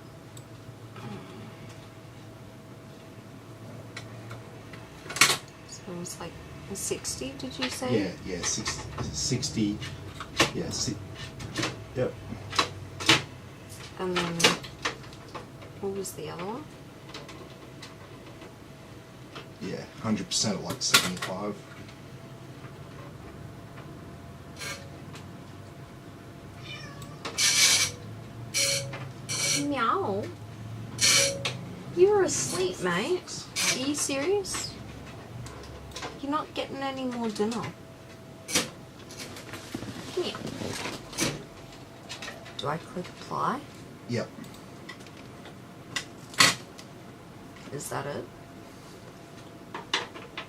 Speaker 3: it's like 60, did you say?
Speaker 1: Yeah, 60. Yeah, yep.
Speaker 3: And then, what was the other one?
Speaker 1: Yeah, 100% at like 75.
Speaker 3: Meow. You were asleep, mate. Are you serious? You're not getting any more dinner. Come here. Do I click apply?
Speaker 1: Yep.
Speaker 3: Is that it?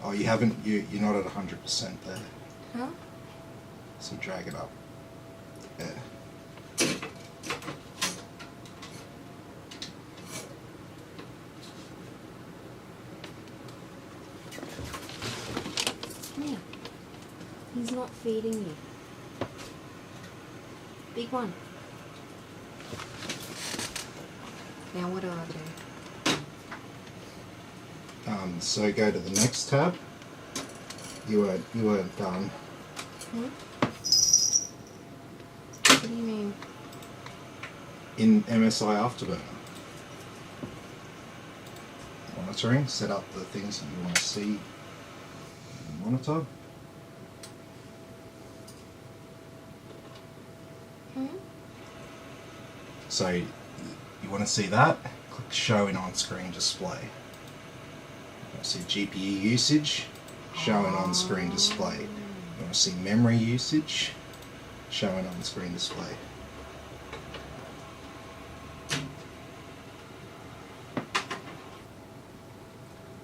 Speaker 1: Oh, you haven't. You're not at 100% there.
Speaker 3: Huh?
Speaker 1: So drag it up. Yeah.
Speaker 3: Come here. He's not feeding you. Big one. Now what do I do?
Speaker 1: So go to the next tab. You weren't done.
Speaker 3: What do you mean?
Speaker 1: In MSI Afterburner. monitoring, set up the things that you want to see in the monitor. So you want to see that, click show in on-screen display. You want to see GPU usage, show in on-screen display. You want to see memory usage, show in on-screen display.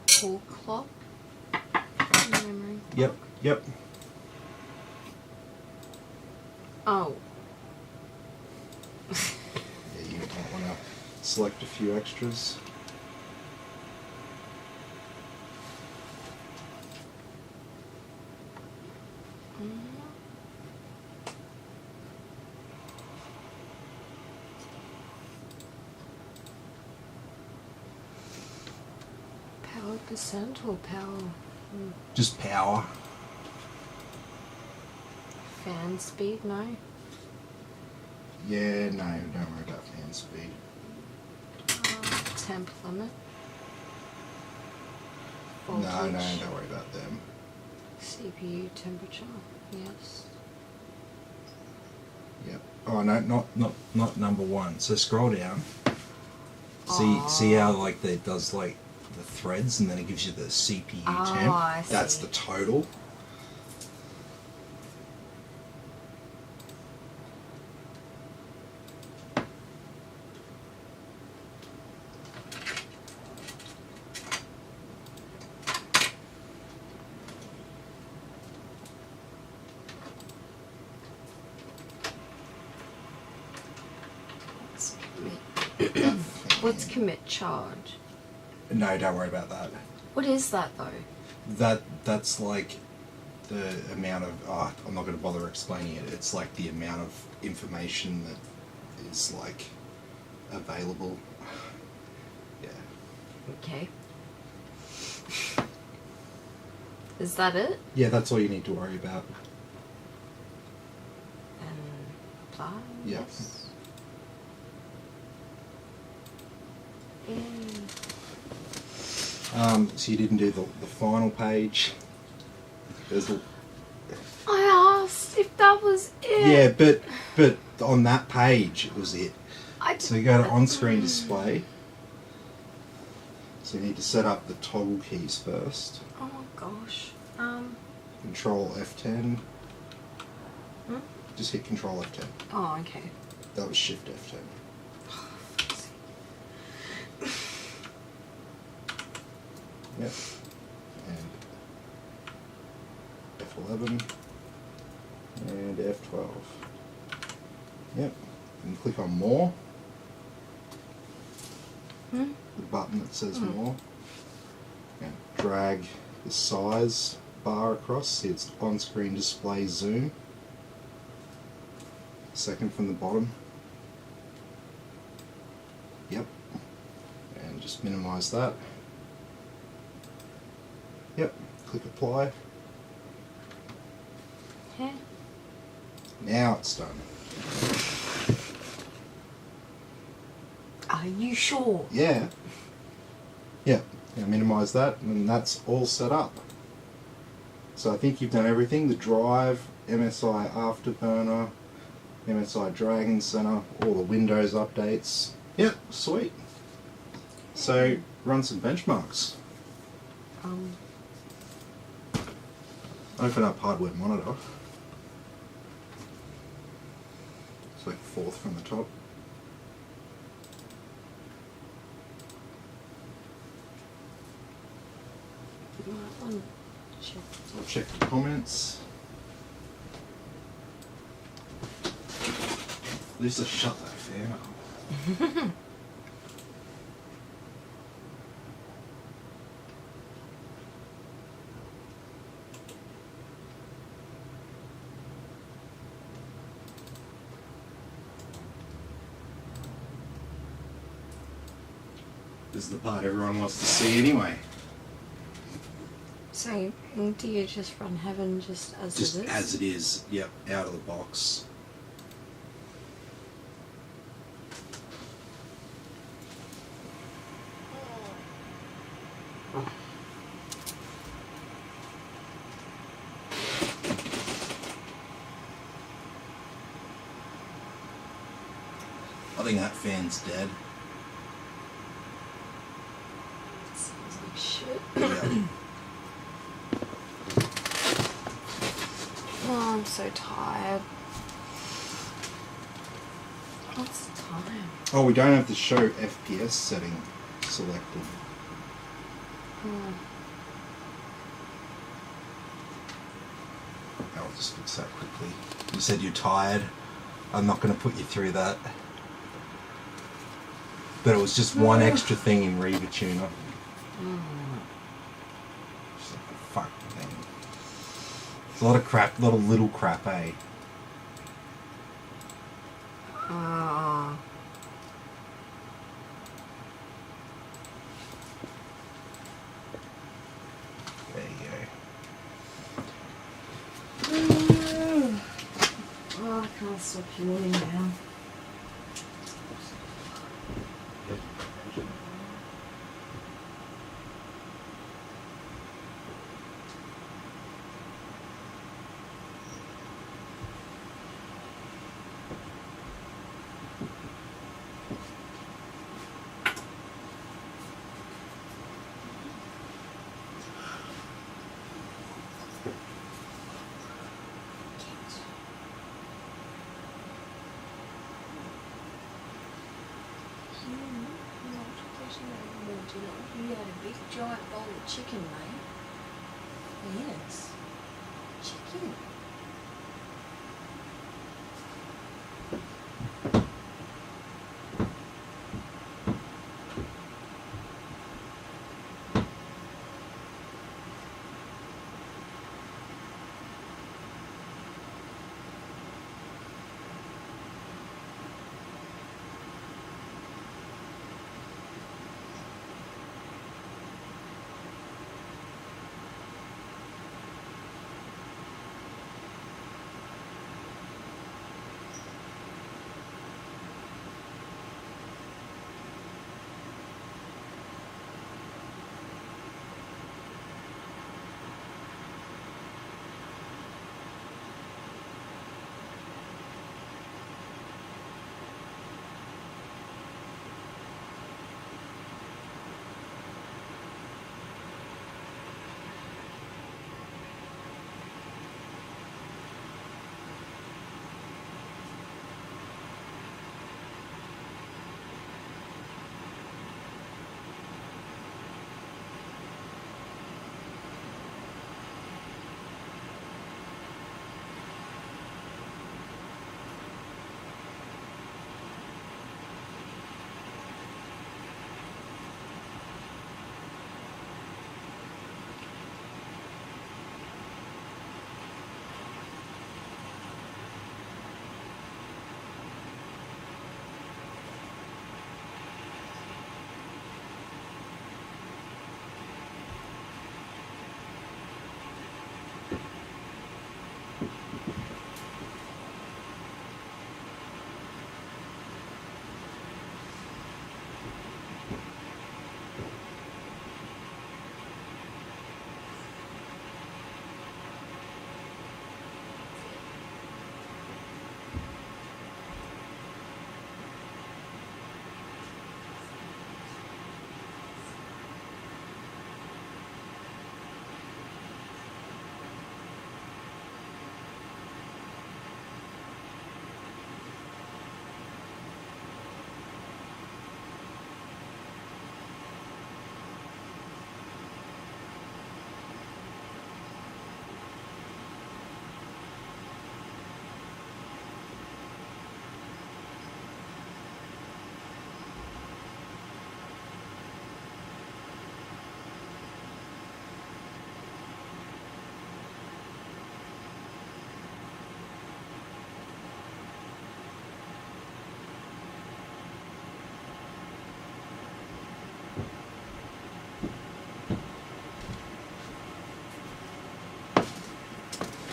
Speaker 3: Full clock. Memory.
Speaker 1: Yep.
Speaker 3: Oh.
Speaker 1: Yeah, you might want to select a few extras.
Speaker 3: Power percent or power?
Speaker 1: Just power.
Speaker 3: Fan speed? No.
Speaker 1: Yeah, no, don't worry about fan speed.
Speaker 3: Temp limit.
Speaker 1: No, don't worry about them.
Speaker 3: CPU temperature. Yes.
Speaker 1: Yep. Oh no, not number one. So scroll down. See how like it does like the threads, and then it gives you the CPU temp.
Speaker 3: I
Speaker 1: That's
Speaker 3: see.
Speaker 1: the total.
Speaker 3: What's commit charge?
Speaker 1: No, don't worry about that.
Speaker 3: What is that though?
Speaker 1: That's like the amount of. I'm not going to bother explaining it. It's like the amount of information that is like available. Yeah.
Speaker 3: Okay. Is that it?
Speaker 1: Yeah, that's all you need to worry about.
Speaker 3: And apply?
Speaker 1: Yeah.
Speaker 3: Yes.
Speaker 1: So you didn't do the final page. There's
Speaker 3: I asked if that was it.
Speaker 1: yeah, but on that page it was it. So you go to on-screen display. So you need to set up the toggle keys first.
Speaker 3: Oh gosh.
Speaker 1: Control F10.
Speaker 3: Hmm?
Speaker 1: Just hit Control F10.
Speaker 3: Oh, okay.
Speaker 1: That was Shift F10. Yep. And F11 and F12. Yep. And click on More. The button that says More. And drag the size bar across. See, it's on-screen display zoom. Second from the bottom. Yep. And just minimize that. Yep. Click Apply.
Speaker 3: Yeah.
Speaker 1: Now it's done.
Speaker 3: Are you sure?
Speaker 1: Yeah. Yep. Now minimize that, and that's all set up. So I think you've done everything. The drive, MSI Afterburner, MSI Dragon Center, all the Windows updates. Yep, sweet. So run some benchmarks. Open up hardware monitor. Select fourth from the top. I'll check the comments. Lisa, shut that fan up. This is the part everyone wants to see anyway.
Speaker 3: So, do you just run Heaven just as
Speaker 1: Just
Speaker 3: it is?
Speaker 1: as it is, yep, out of the box. I think that fan's dead.
Speaker 3: Sounds like shit.
Speaker 1: Yeah.
Speaker 3: Oh, I'm so tired. What's the time?
Speaker 1: Oh, we don't have the show FPS setting selected. I'll just fix that quickly. You said you're tired. I'm not going to put you through that. But it was just one extra thing in Reaver Tuner. Just like, fuck, man. It's a lot of crap, a lot of little crap, eh? There you go.
Speaker 2: Oh, I can't stop yawning now. You had a big giant bowl of chicken, mate. Yes. Chicken.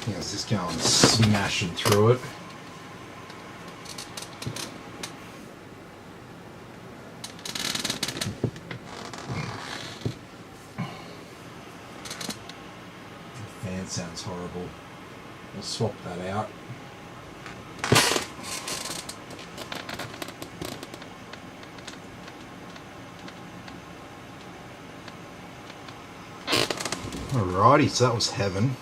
Speaker 1: Yeah, it's just going smashing through it. The fan sounds horrible. We'll swap that out. Alrighty, so that was heaven.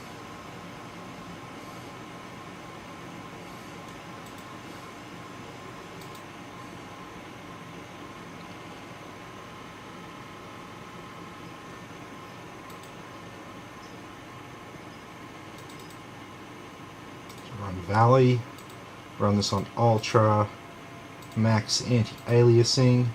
Speaker 1: Run Valley, run this on Ultra, max anti-aliasing.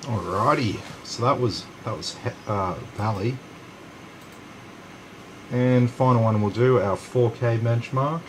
Speaker 1: Alrighty, so that was Valley, and final one we'll do our 4K benchmark.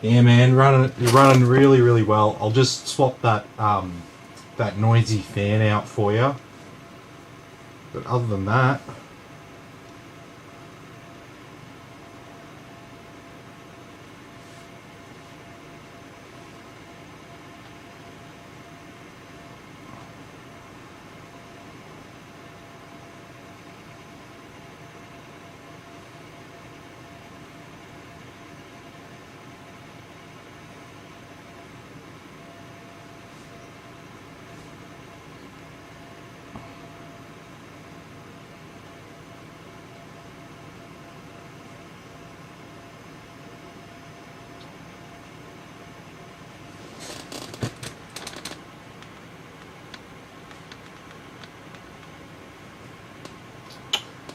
Speaker 1: Yeah, man, you're running really, really well. I'll just swap that that noisy fan out for you. But other than that,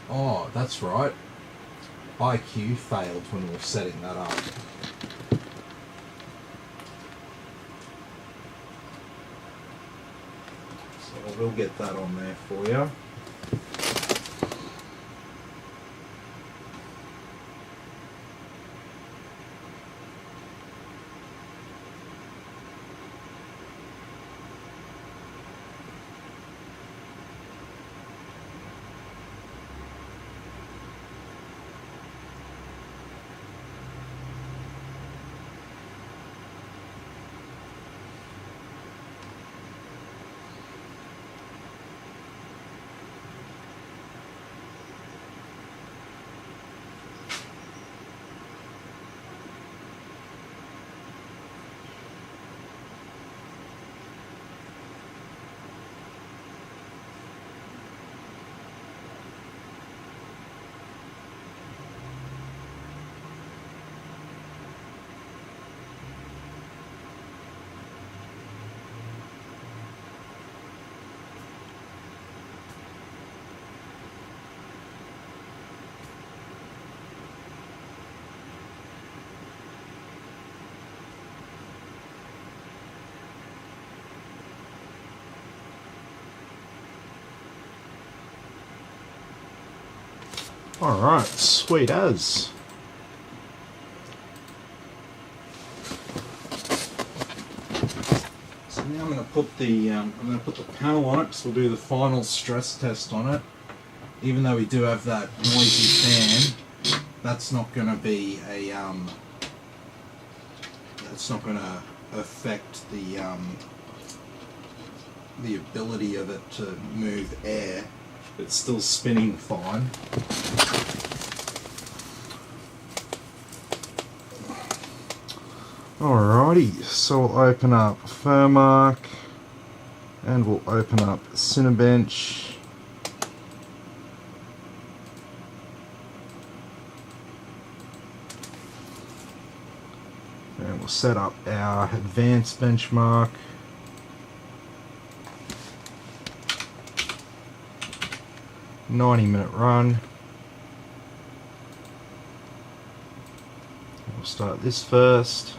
Speaker 1: oh, that's right. IQ failed when we were setting that up. So I will get that on there for you. Alright, sweet as. So now I'm going to put the panel on it because we'll do the final stress test on it. Even though we do have that noisy fan, that's not going to be a that's not going to affect the ability of it to move air. It's still spinning fine. Alrighty, so we'll open up Furmark and we'll open up Cinebench. And we'll set up our advanced benchmark. .90-minute run. We'll start this first.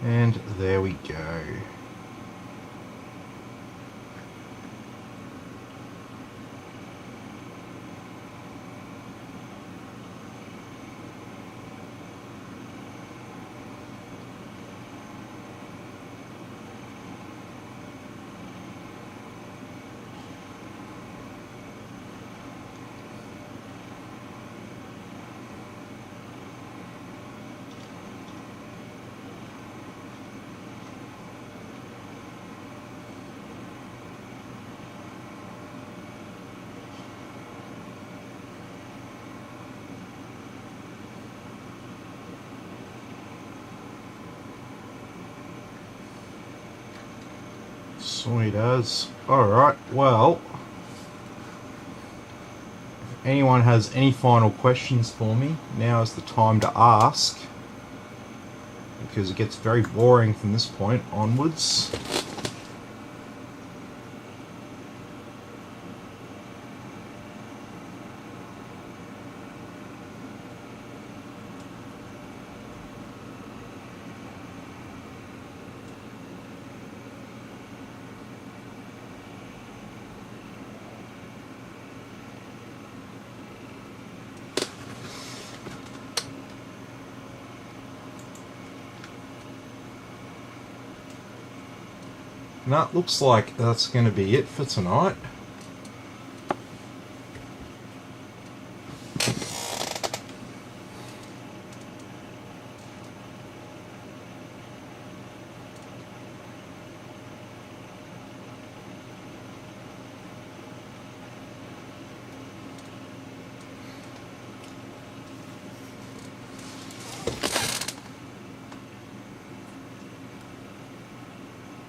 Speaker 1: And there we go. Sweet as. Alright, well, if anyone has any final questions for me, now is the time to ask, because it gets very boring from this point onwards. And that looks like that's going to be it for tonight.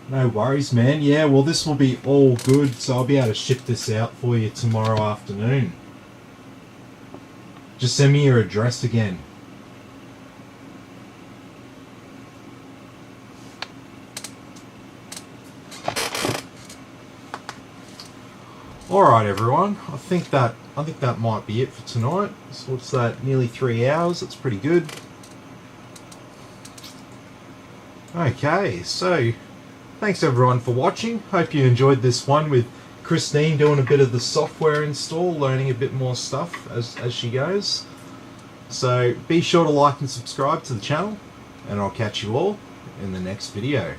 Speaker 1: No worries, man. Yeah, well, this will be all good, so I'll be able to ship this out for you tomorrow afternoon. Just send me your address again. Alright everyone, I think that might be it for tonight. So what's that, nearly 3 hours? That's pretty good. Okay, so thanks everyone for watching. Hope you enjoyed this one with Christine doing a bit of the software install, learning a bit more stuff as she goes. So be sure to like and subscribe to the channel, and I'll catch you all in the next video.